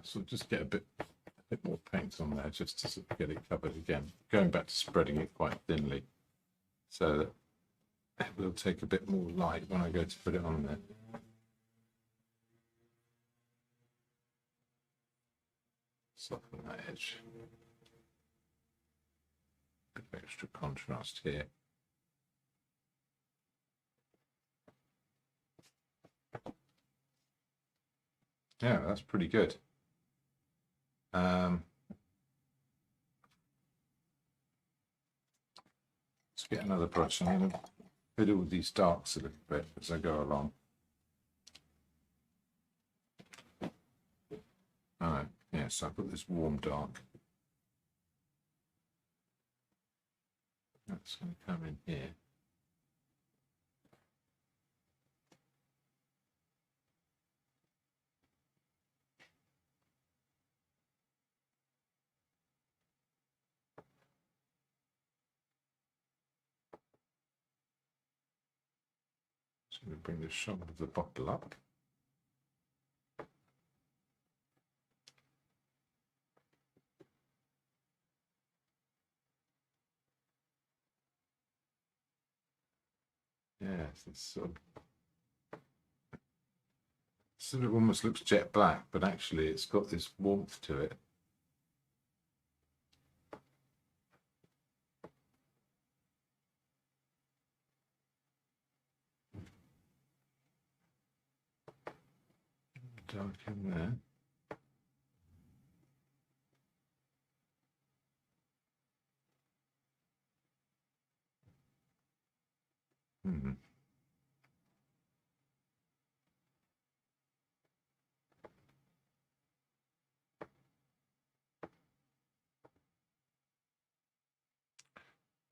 Speaker 1: So just get a bit more paint on there just to sort of get it covered again. Going back to spreading it quite thinly so that it will take a bit more light when I go to put it on there. Soften that edge. A bit of extra contrast here. Yeah, that's pretty good. Let's get another brush. I'm going to fiddle with these darks a little bit as I go along. Alright, yeah, so I've got this warm dark. That's going to come in here. So we bring the shoulder of the bottle up. Yes, it's sort of almost looks jet black, but actually it's got this warmth to it. Dark in there.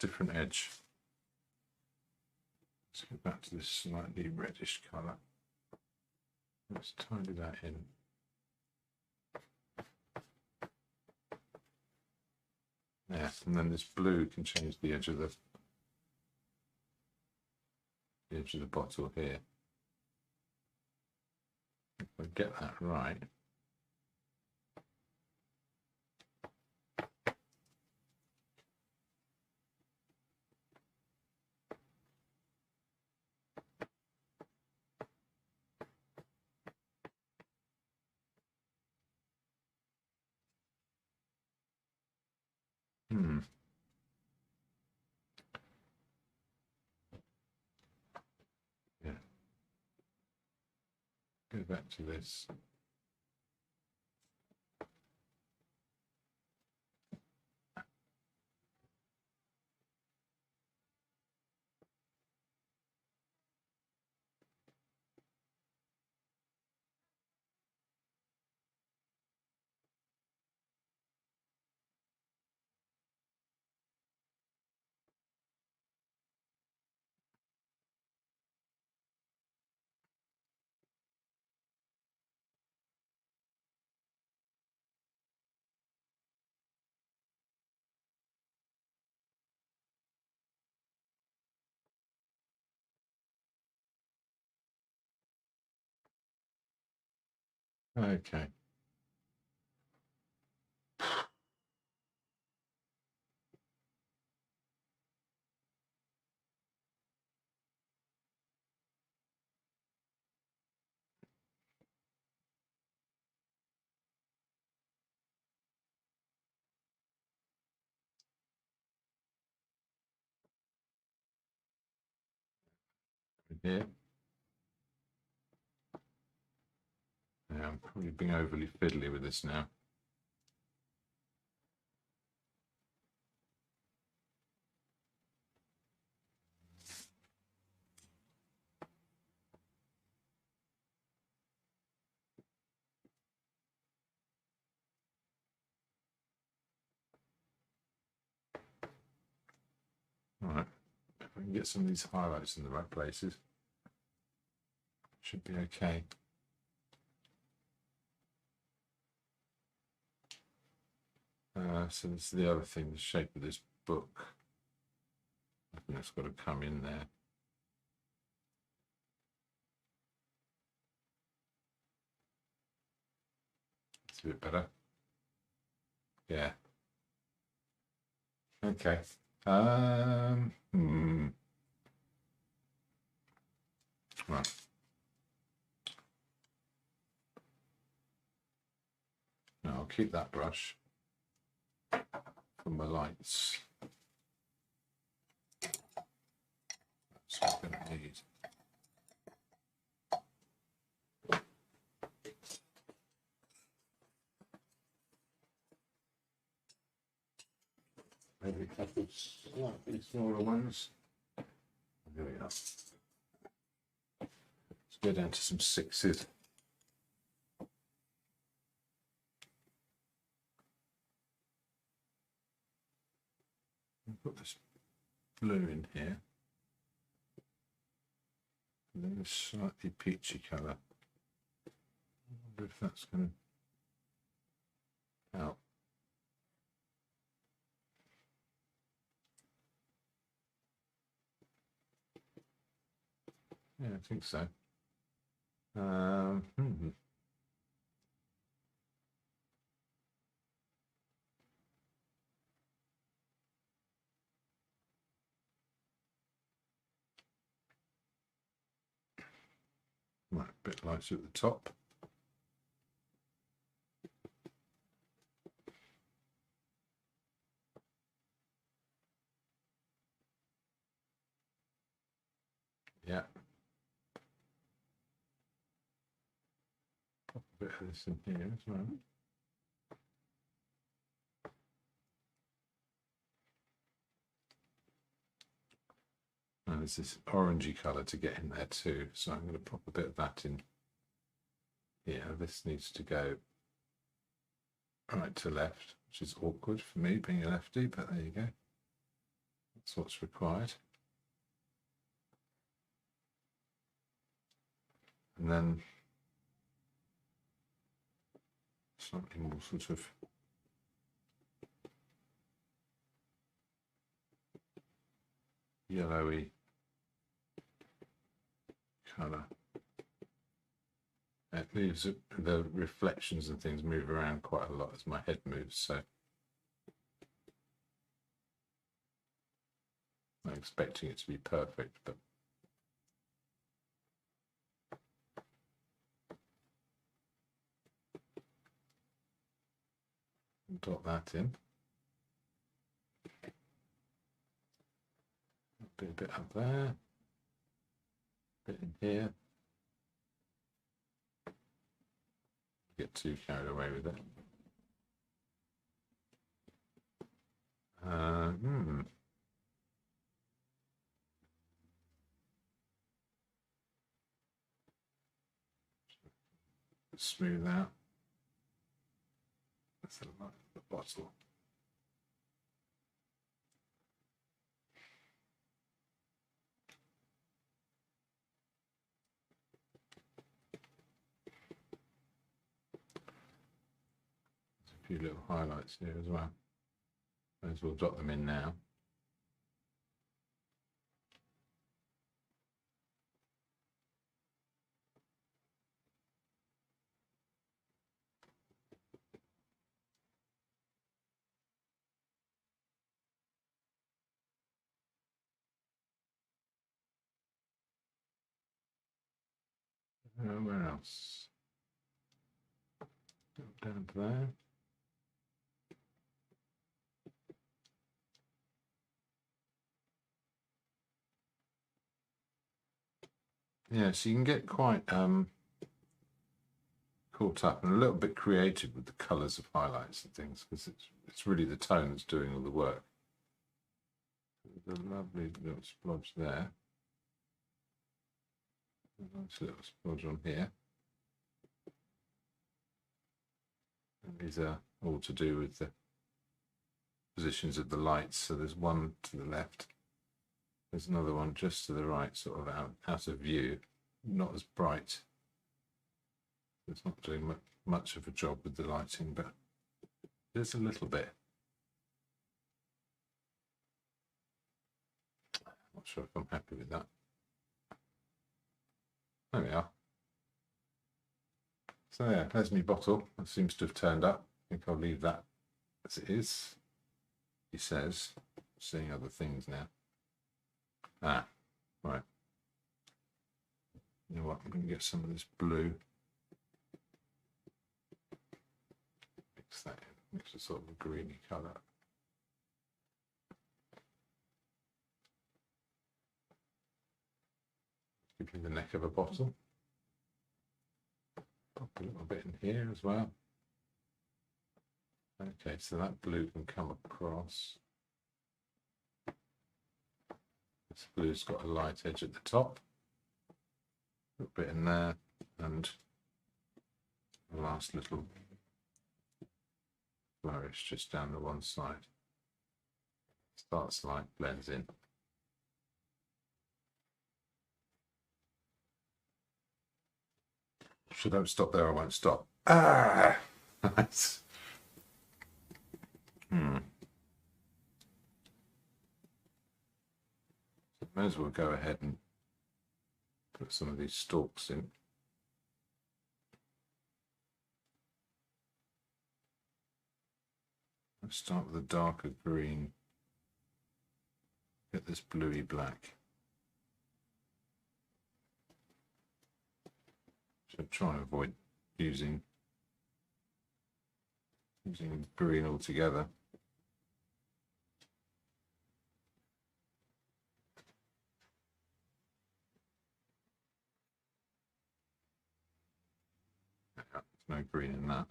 Speaker 1: different edge. Let's go back to this slightly reddish colour. Let's tidy that in. Yeah, and then this blue can change the edge of the bottle here. If I get that right. Yeah. Go back to this. Okay. Here. Yeah, I'm probably being overly fiddly with this now. All right, if I can get some of these highlights in the right places, should be okay. So this is the other thing, the shape of this book. I think that's got to come in there. It's a bit better. Yeah. Okay. Right. Now I'll keep that brush for my lights. That's what I'm going to need. Maybe a couple of slightly smaller ones. There we are. Let's go down to some 6s. Put this blue in here. And then a slightly peachy colour. I wonder if that's going to help. Yeah, I think so. Right, a bit lighter at the top. Yeah. Pop a bit of this in here as well. And there's this orangey colour to get in there too, so I'm going to pop a bit of that in here. This needs to go right to left, which is awkward for me being a lefty, but there you go. That's what's required. And then something more sort of yellowy colour. It moves, the reflections and things move around quite a lot as my head moves, so I'm expecting it to be perfect, but dot that in. A bit up there, a bit in here. Get too carried away with it. Smooth out. That's the bottle. There's a few little highlights here as well. May as well dot them in now. Where else? Down to there. Yeah, so you can get quite caught up and a little bit creative with the colours of highlights and things, because it's really the tone that's doing all the work. There's a lovely little splodge there. A nice little splodge on here. And these are all to do with the positions of the lights. So there's one to the left. There's another one just to the right, sort of out of view, not as bright. It's not doing much of a job with the lighting, but there's a little bit. Not sure if I'm happy with that. There we are. So yeah, there's my bottle. That seems to have turned up. I think I'll leave that as it is. He says, seeing other things now. Ah, right. You know what? I'm going to get some of this blue. Mix that in. Mix a sort of a greeny colour. Give me the neck of a bottle. Pop a little bit in here as well. Okay, so that blue can come across. This blue's got a light edge at the top. A little bit in there, and the last little flourish just down the one side. Starts light, blends in. So don't stop there, I won't stop. Ah, nice. So may as well go ahead and put some of these stalks in. Let's start with a darker green. Get this bluey black. So try and avoid using green altogether. There's no green in that.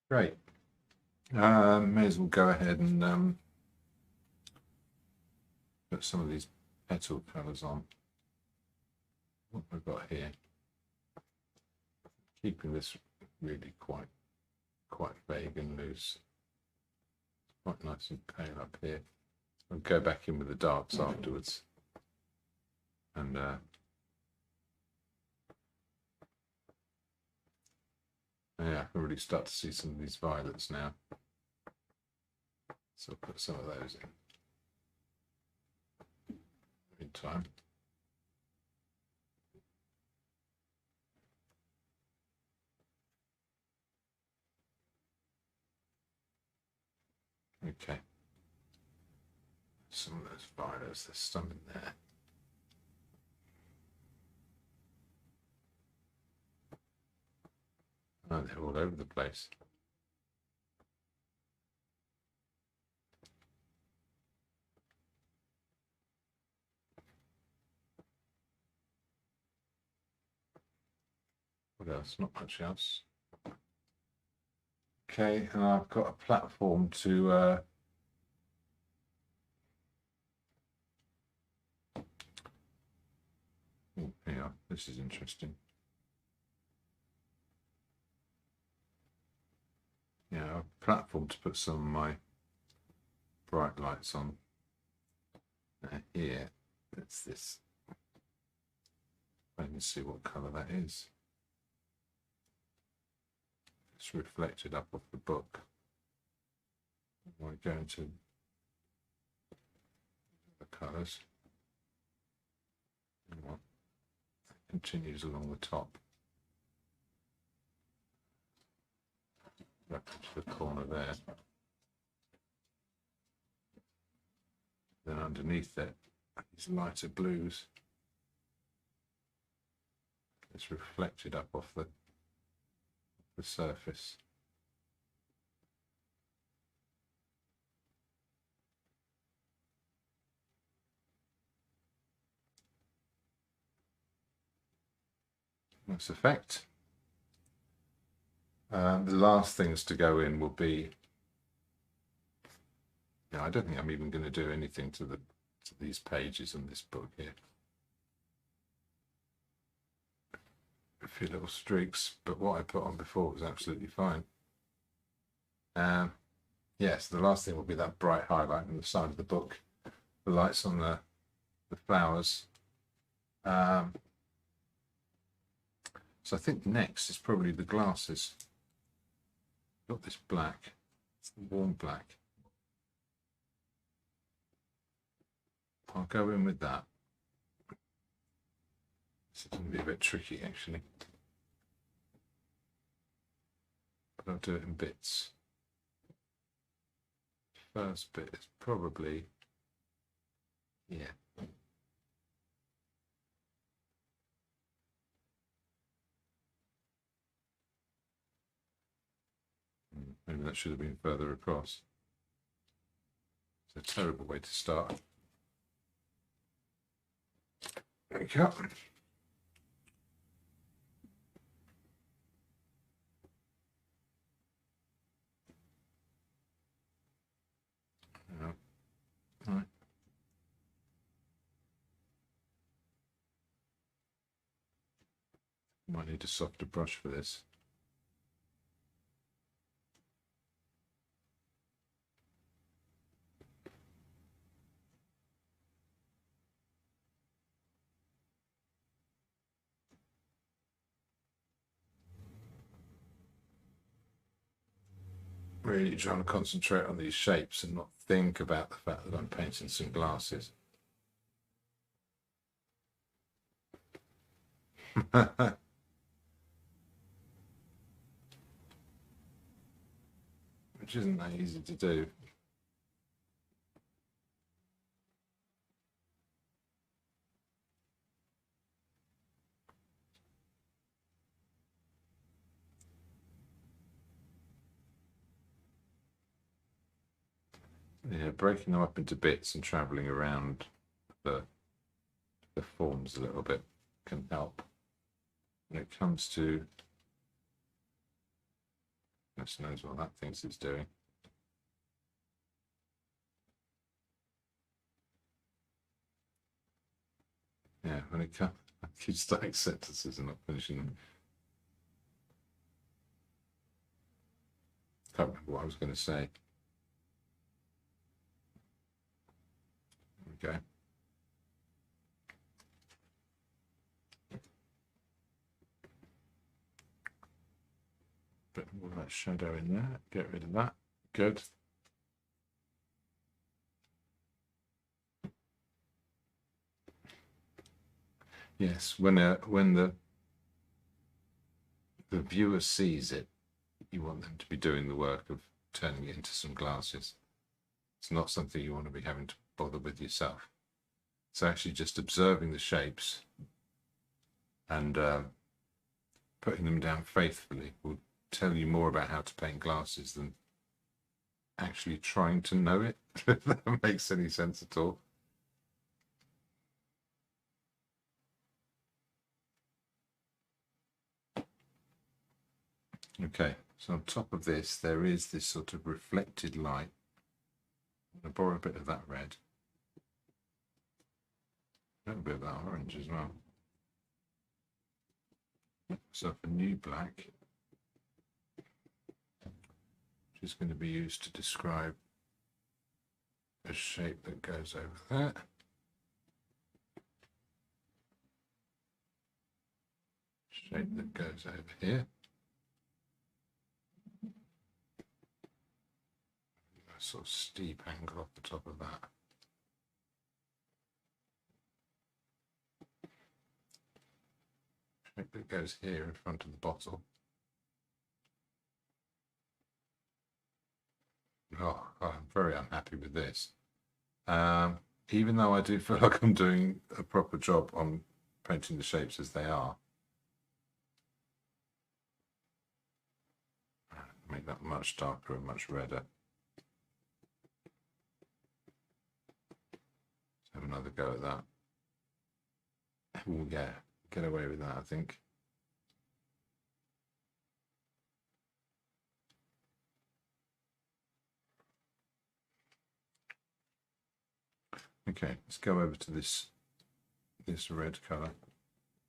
Speaker 1: Great. May as well go ahead and put some of these petal colours on. What we've got here, keeping this really quite vague and loose. Quite nice and pale up here. I'll go back in with the darks afterwards, and yeah, I can really start to see some of these violets now. So I'll put some of those in time. Okay. Some of those violets, there's some in there. Oh, they're all over the place. What else? Not much else. Okay, and I've got a platform to oh, yeah, this is interesting. Yeah, a platform to put some of my bright lights on. Here, it's this. I can see what colour that is. It's reflected up off the book. We're going to the colours. It continues along the top. Back to the corner there. Then underneath it, these lighter blues. It's reflected up off the surface. Nice effect. The last things to go in will be, yeah, I don't think I'm even going to do anything to these pages in this book here. A few little streaks, but what I put on before was absolutely fine. Yes, the last thing will be that bright highlight on the side of the book, the lights on the flowers. So I think next is probably the glasses. Got this black, it's warm black. I'll go in with that. This is going to be a bit tricky actually, but I'll do it in bits. First bit is probably, yeah. Maybe that should have been further across. It's a terrible way to start. There we go. Right. Might need a softer brush for this. Really trying to concentrate on these shapes and not think about the fact that I'm painting some glasses. Which isn't that easy to do. Yeah, breaking them up into bits and traveling around the forms a little bit can help. When it comes to, goodness knows what that thinks it's doing. 'Cause Yeah, when it comes, I keep starting sentences and not finishing them. Can't remember what I was going to say. There we go. Bit more of that shadow in there. Get rid of that. Good. Yes, when the viewer sees it, you want them to be doing the work of turning it into some glasses. It's not something you want to be having to bother with yourself. So actually just observing the shapes and putting them down faithfully will tell you more about how to paint glasses than actually trying to know it, if that makes any sense at all. Okay, so on top of this, there is this sort of reflected light. I'm going to borrow a bit of that red. A little bit of that orange as well. So a new black, which is going to be used to describe a shape that goes over there. Shape that goes over here. A sort of steep angle off the top of that. Shape that goes here in front of the bottle. Oh, I'm very unhappy with this. Even though I do feel like I'm doing a proper job on painting the shapes as they are. Make that much darker and much redder. Let's have another go at that. Oh yeah, get away with that, I think. Okay, let's go over to this red colour.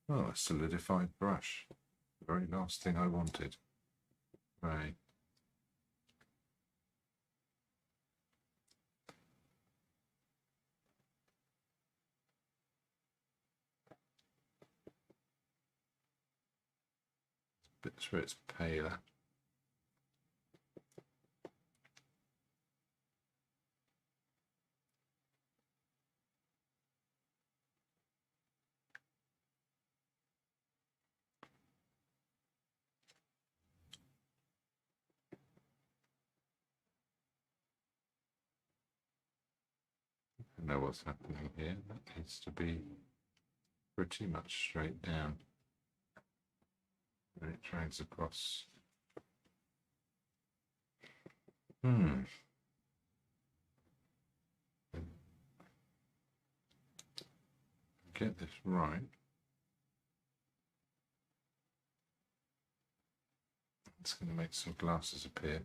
Speaker 1: Oh, a solidified brush. The very last thing I wanted. Right. Bits where it's paler. I know what's happening here. That needs to be pretty much straight down. And it drags across. Get this right. It's going to make some glasses appear.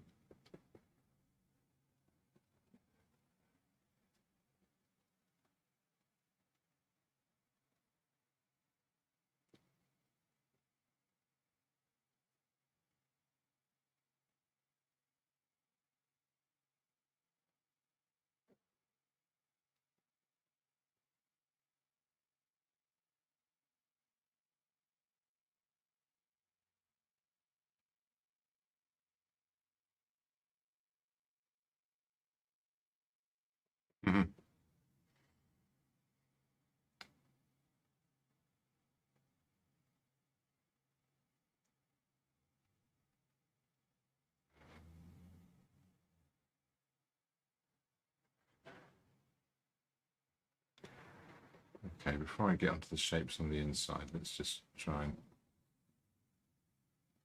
Speaker 1: Okay, before I get onto the shapes on the inside, let's just try and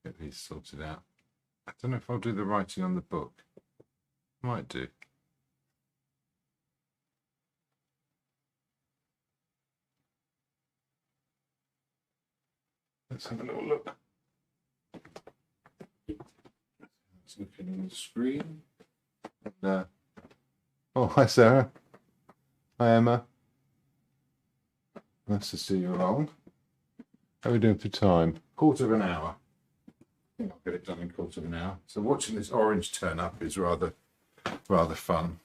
Speaker 1: get these sorted out. I don't know if I'll do the writing on the book. Might do. Let's have a little look. Let's look at the screen. And, oh, hi Sarah. Hi Emma. Nice to see you along. How are we doing for time? Quarter of an hour. I think I'll get it done in quarter of an hour. So watching this orange turn up is rather fun.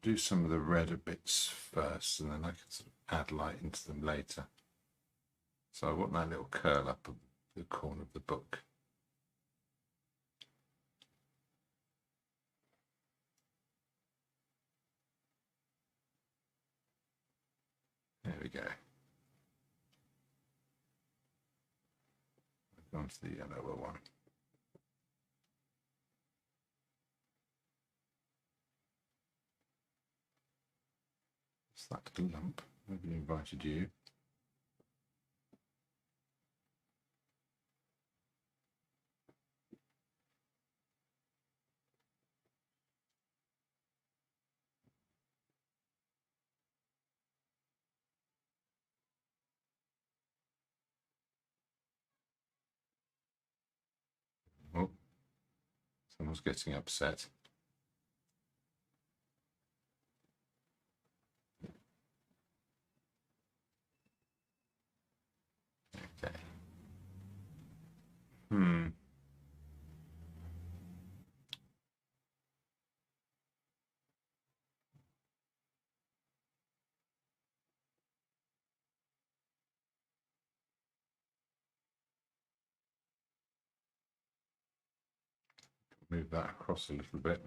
Speaker 1: Do some of the redder bits first, and then I can sort of add light into them later. So I want that little curl up at the corner of the book. There we go. Go on to the yellower one. What's that little lump? Maybe invited you. Oh, someone's getting upset. Okay. Move that across a little bit.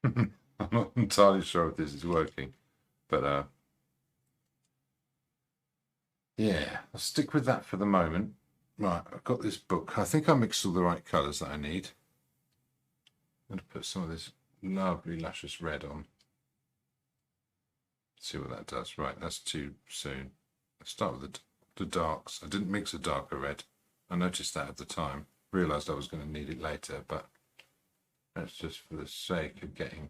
Speaker 1: I'm not entirely sure if this is working, but yeah, I'll stick with that for the moment. Right, I've got this book. I think I mixed all the right colours that I need. I'm going to put some of this lovely luscious red on. See what that does. Right, that's too soon. Let's start with the darks. I didn't mix a darker red. I noticed that at the time. Realised I was going to need it later, but that's just for the sake of getting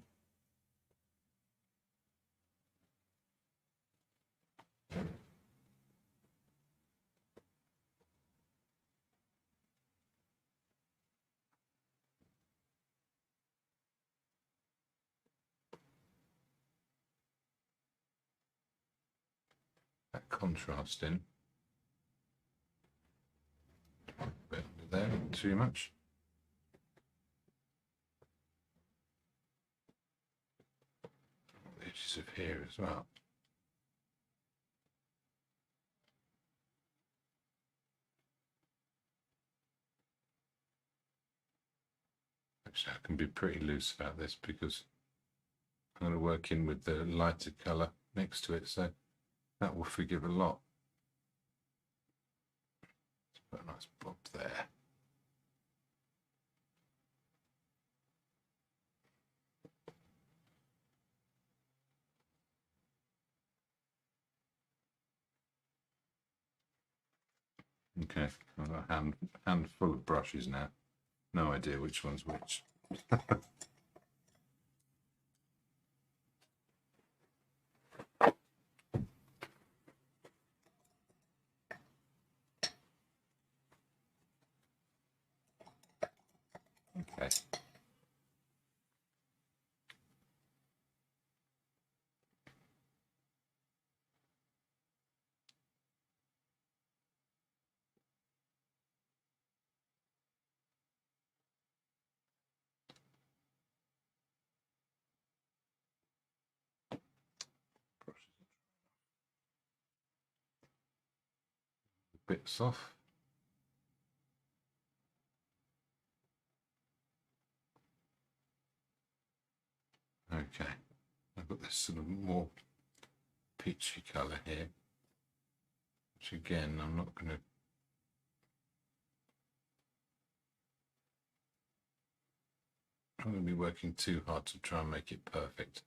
Speaker 1: that contrast in. A bit under there, not too much. The edges of here as well. Actually, I can be pretty loose about this because I'm going to work in with the lighter colour next to it, so that will forgive a lot. Let's put a nice bob there. Okay, I've got a handful of brushes now. No idea which one's which. Okay. Bits off. Okay, I've got this sort of more peachy colour here, which again I'm not going to be working too hard to try and make it perfect.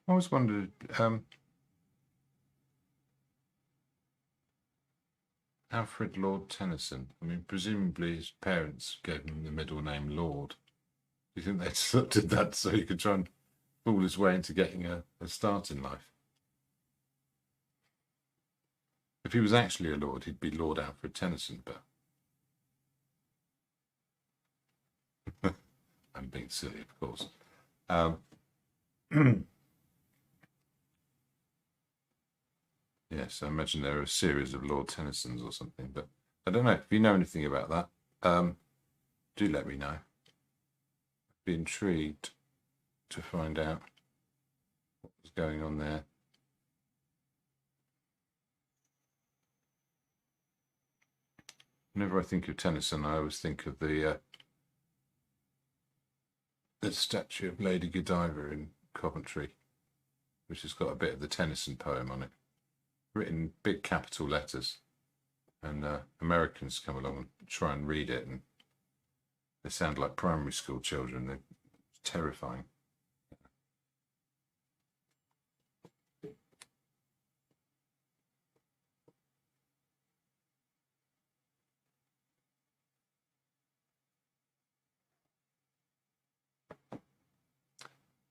Speaker 1: I always wondered, Alfred Lord Tennyson. I mean, presumably his parents gave him the middle name Lord. Do you think they did that so he could try and fool his way into getting a start in life? If he was actually a lord, he'd be Lord Alfred Tennyson, but I'm being silly, of course. Yes, I imagine there are a series of Lord Tennysons or something, but I don't know. If you know anything about that, do let me know. I'd be intrigued to find out what was going on there. Whenever I think of Tennyson, I always think of the statue of Lady Godiva in Coventry, which has got a bit of the Tennyson poem on it, written in big capital letters. And Americans come along and try and read it, and they sound like primary school children. They're terrifying.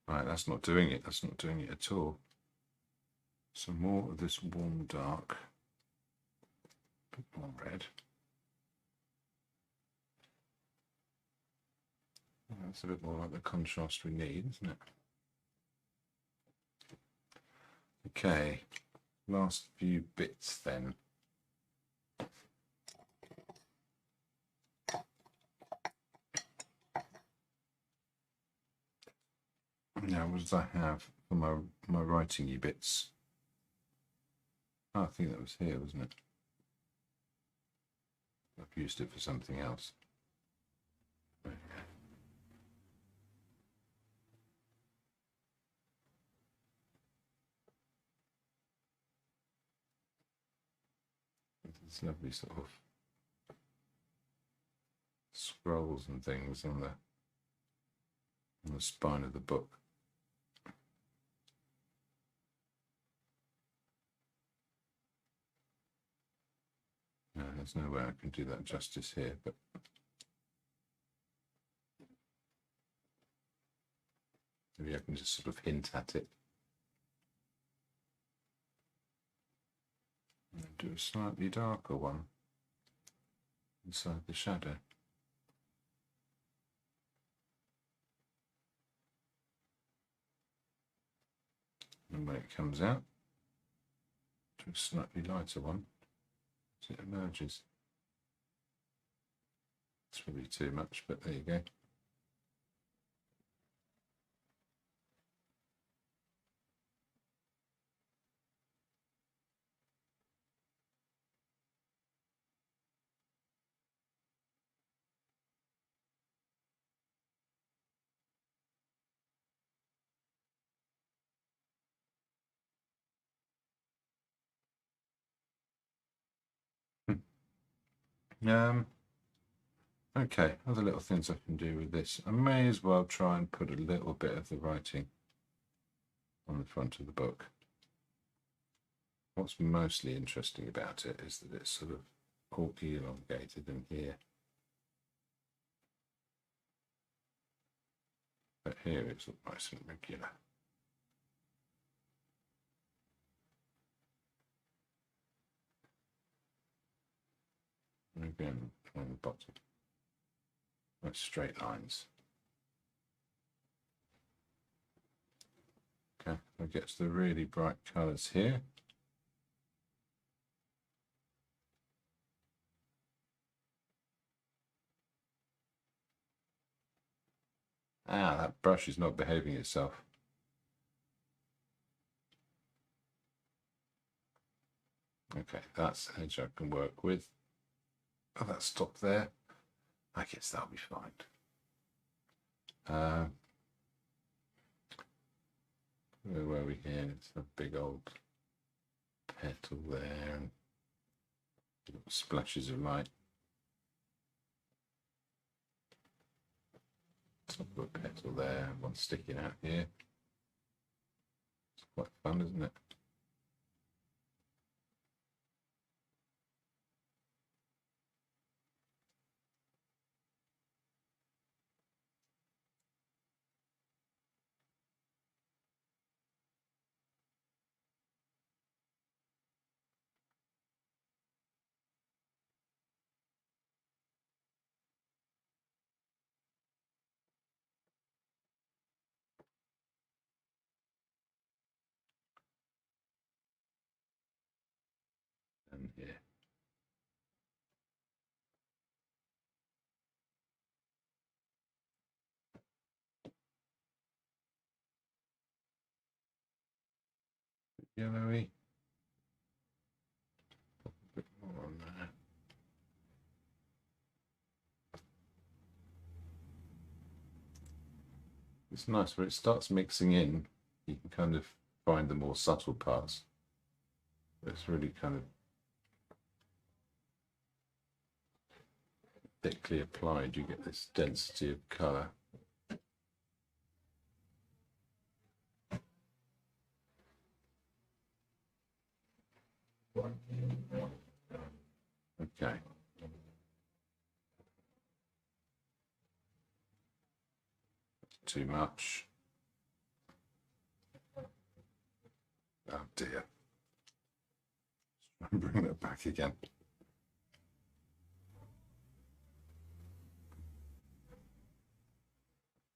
Speaker 1: Right, that's not doing it. That's not doing it at all. Some more of this warm dark. A bit more red. That's a bit more like the contrast we need, isn't it? Okay, last few bits then. Now, what does I have for my writing-y bits? Oh, I think that was here, wasn't it? I've used it for something else. Okay. There's lovely sort of scrolls and things on the spine of the book. No, there's no way I can do that justice here, but maybe I can just sort of hint at it. And do a slightly darker one inside the shadow. And when it comes out, do a slightly lighter one as it emerges. It's probably too much, but there you go. Okay, other little things I can do with this. I may as well try and put a little bit of the writing on the front of the book. What's mostly interesting about it is that it's sort of all elongated in here. But here it's nice and regular. And again, on the bottom. Nice straight lines. Okay, we'll get to the really bright colours here. Ah, that brush is not behaving itself. Okay, that's an edge I can work with. Oh, that stopped there. I guess that'll be fine. Where were we here? It's a big old petal there and little splashes of light. Top of a petal there, one sticking out here. It's quite fun, isn't it? here. Yellowy. Put a bit more on there. It's nice where it starts mixing in. You can kind of find the more subtle parts. It's really kind of thickly applied. You get this density of colour. Okay. Too much. Oh dear. Bring that back again.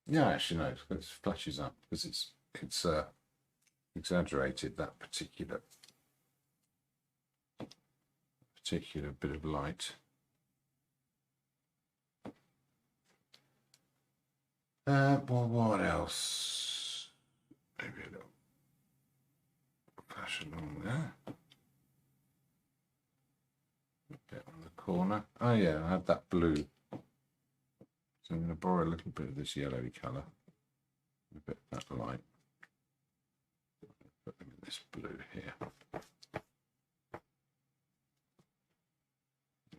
Speaker 1: Yeah, actually no, it flashes up because it's exaggerated that particular bit of light. Well, what else? Maybe a little flash along there. A bit on the corner. Oh yeah, I had that blue. So I'm going to borrow a little bit of this yellowy colour. A bit of that light. Put them in this blue here.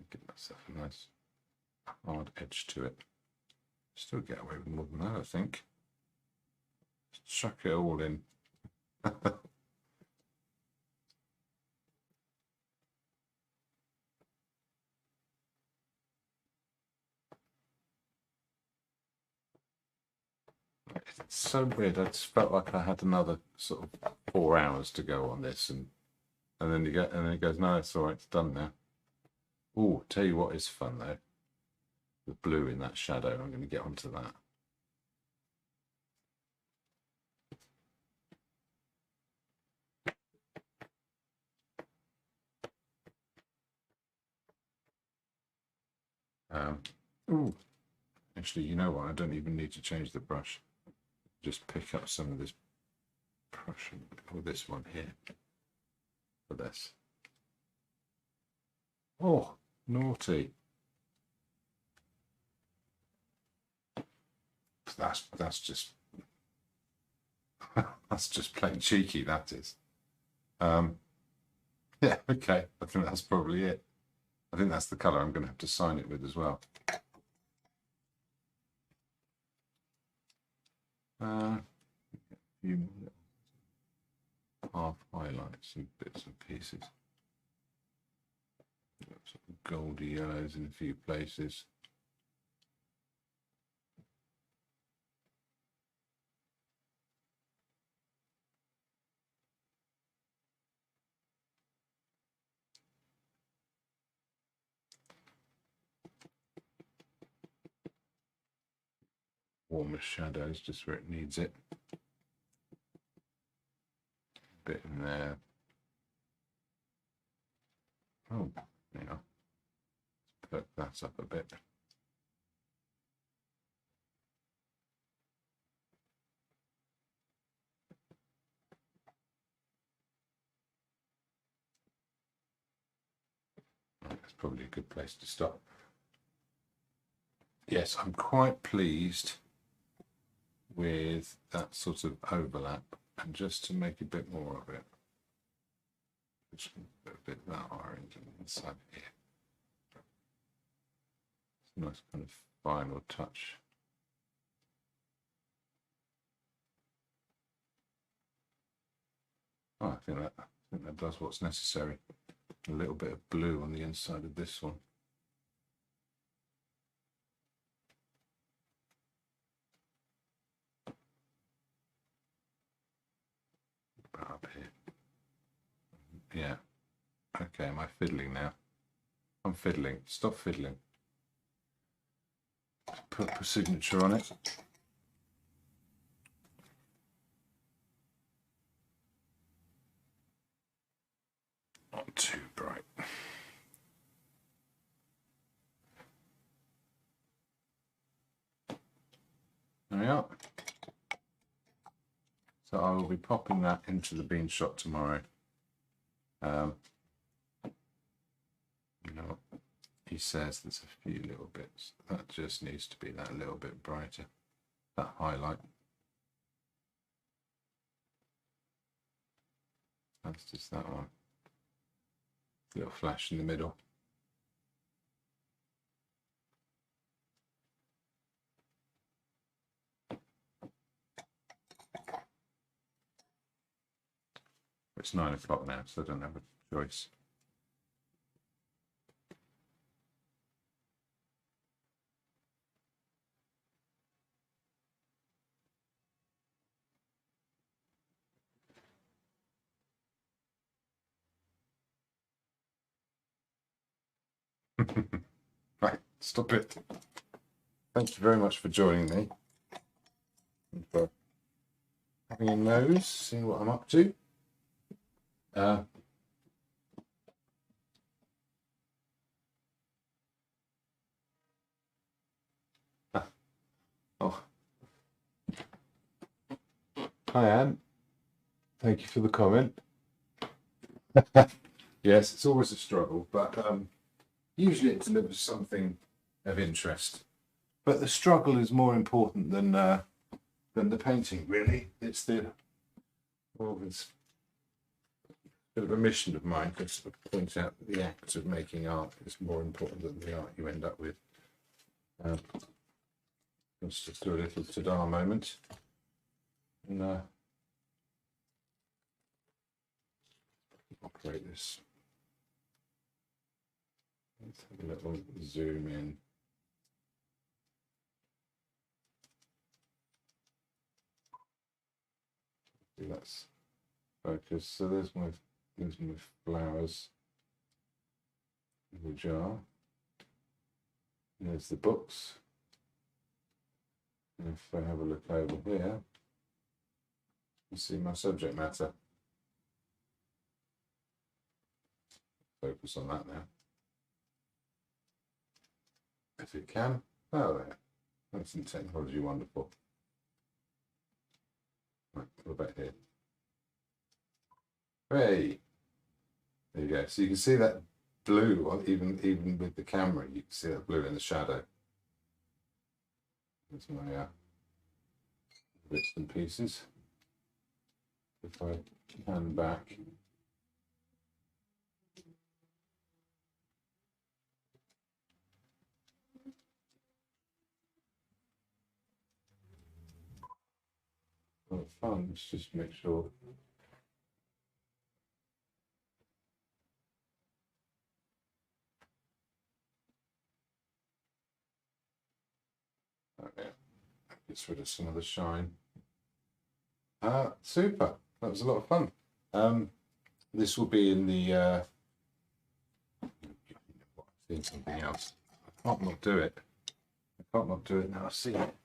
Speaker 1: Give myself a nice hard edge to it. Still get away with more than that, I think. Just chuck it all in. It's so weird. I just felt like I had another sort of 4 hours to go on this, and then it goes, no, it's all right, it's done now. Oh, tell you what is fun though, the blue in that shadow. I'm going to get onto that. Ooh, actually, you know what? I don't even need to change the brush. Just pick up some of this brush or this one here for this. Oh, naughty! That's just that's just plain cheeky. That is. Yeah. Okay. I think that's probably it. I think that's the colour I'm going to have to sign it with as well. A few more half highlights and bits and pieces. Sort of goldy yellows in a few places. Warmer shadows just where it needs it. A bit in there. Oh, hang on. Let's put that up a bit. That's probably a good place to stop. Yes, I'm quite pleased with that sort of overlap, and just to make a bit more of it, just put a bit of that orange inside here. It's a nice kind of final touch. Oh, I think that does what's necessary. A little bit of blue on the inside of this one. Up here. Yeah. Okay, am I fiddling now? I'm fiddling. Stop fiddling. Put a signature on it. Not too bright. dry out. So I will be popping that into the bean shot tomorrow. You know, he says there's a few little bits. That just needs to be that little bit brighter, that highlight. That's just that one. Little flash in the middle. It's 9 o'clock now, so I don't have a choice. Right, stop it. Thank you very much for joining me and for having a nose, seeing what I'm up to. Oh. Hi, Anne. Thank you for the comment. Yes, it's always a struggle, but usually it delivers something of interest. But the struggle is more important than the painting, really. It's the it's a bit of a mission of mine to sort of point out that the act of making art is more important than the art you end up with. Let's just do a little ta-da moment. And operate this. Let's have a little zoom in. That's focus. So there's my flowers in the jar. And there's the books. And if I have a look over here, you see my subject matter. Focus on that now. If it can. Oh, there. That's some technology wonderful. Right, what about here? Hey! There you go. So you can see that blue, even with the camera, you can see that blue in the shadow. There's my bits and pieces. If I pan back. Well, fun, let's just make sure. Okay, gets rid of some of the shine. Super, that was a lot of fun. This will be in the something else. I can't not do it. I can't not do it now. I see it.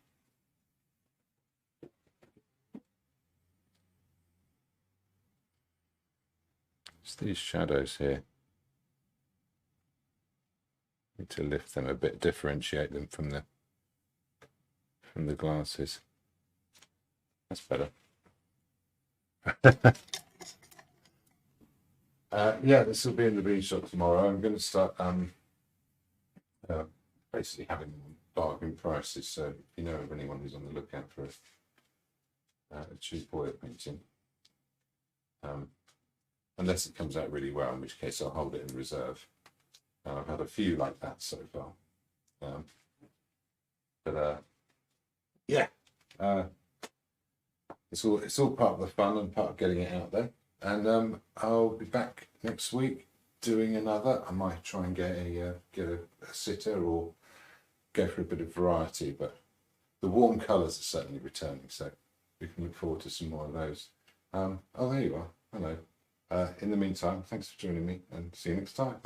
Speaker 1: It's these shadows here. Need to lift them a bit, differentiate them from the glasses. That's better. Yeah, this will be in the bean shop tomorrow. I'm going to start basically having bargain prices. So if you know of anyone who's on the lookout for a cheap oil painting, unless it comes out really well, in which case I'll hold it in reserve. I've had a few like that so far, yeah, it's all part of the fun and part of getting it out there. And I'll be back next week doing another. I might try and get a sitter or go for a bit of variety, but the warm colours are certainly returning, so we can look forward to some more of those. Oh, there you are. Hello. In the meantime, thanks for joining me, and see you next time.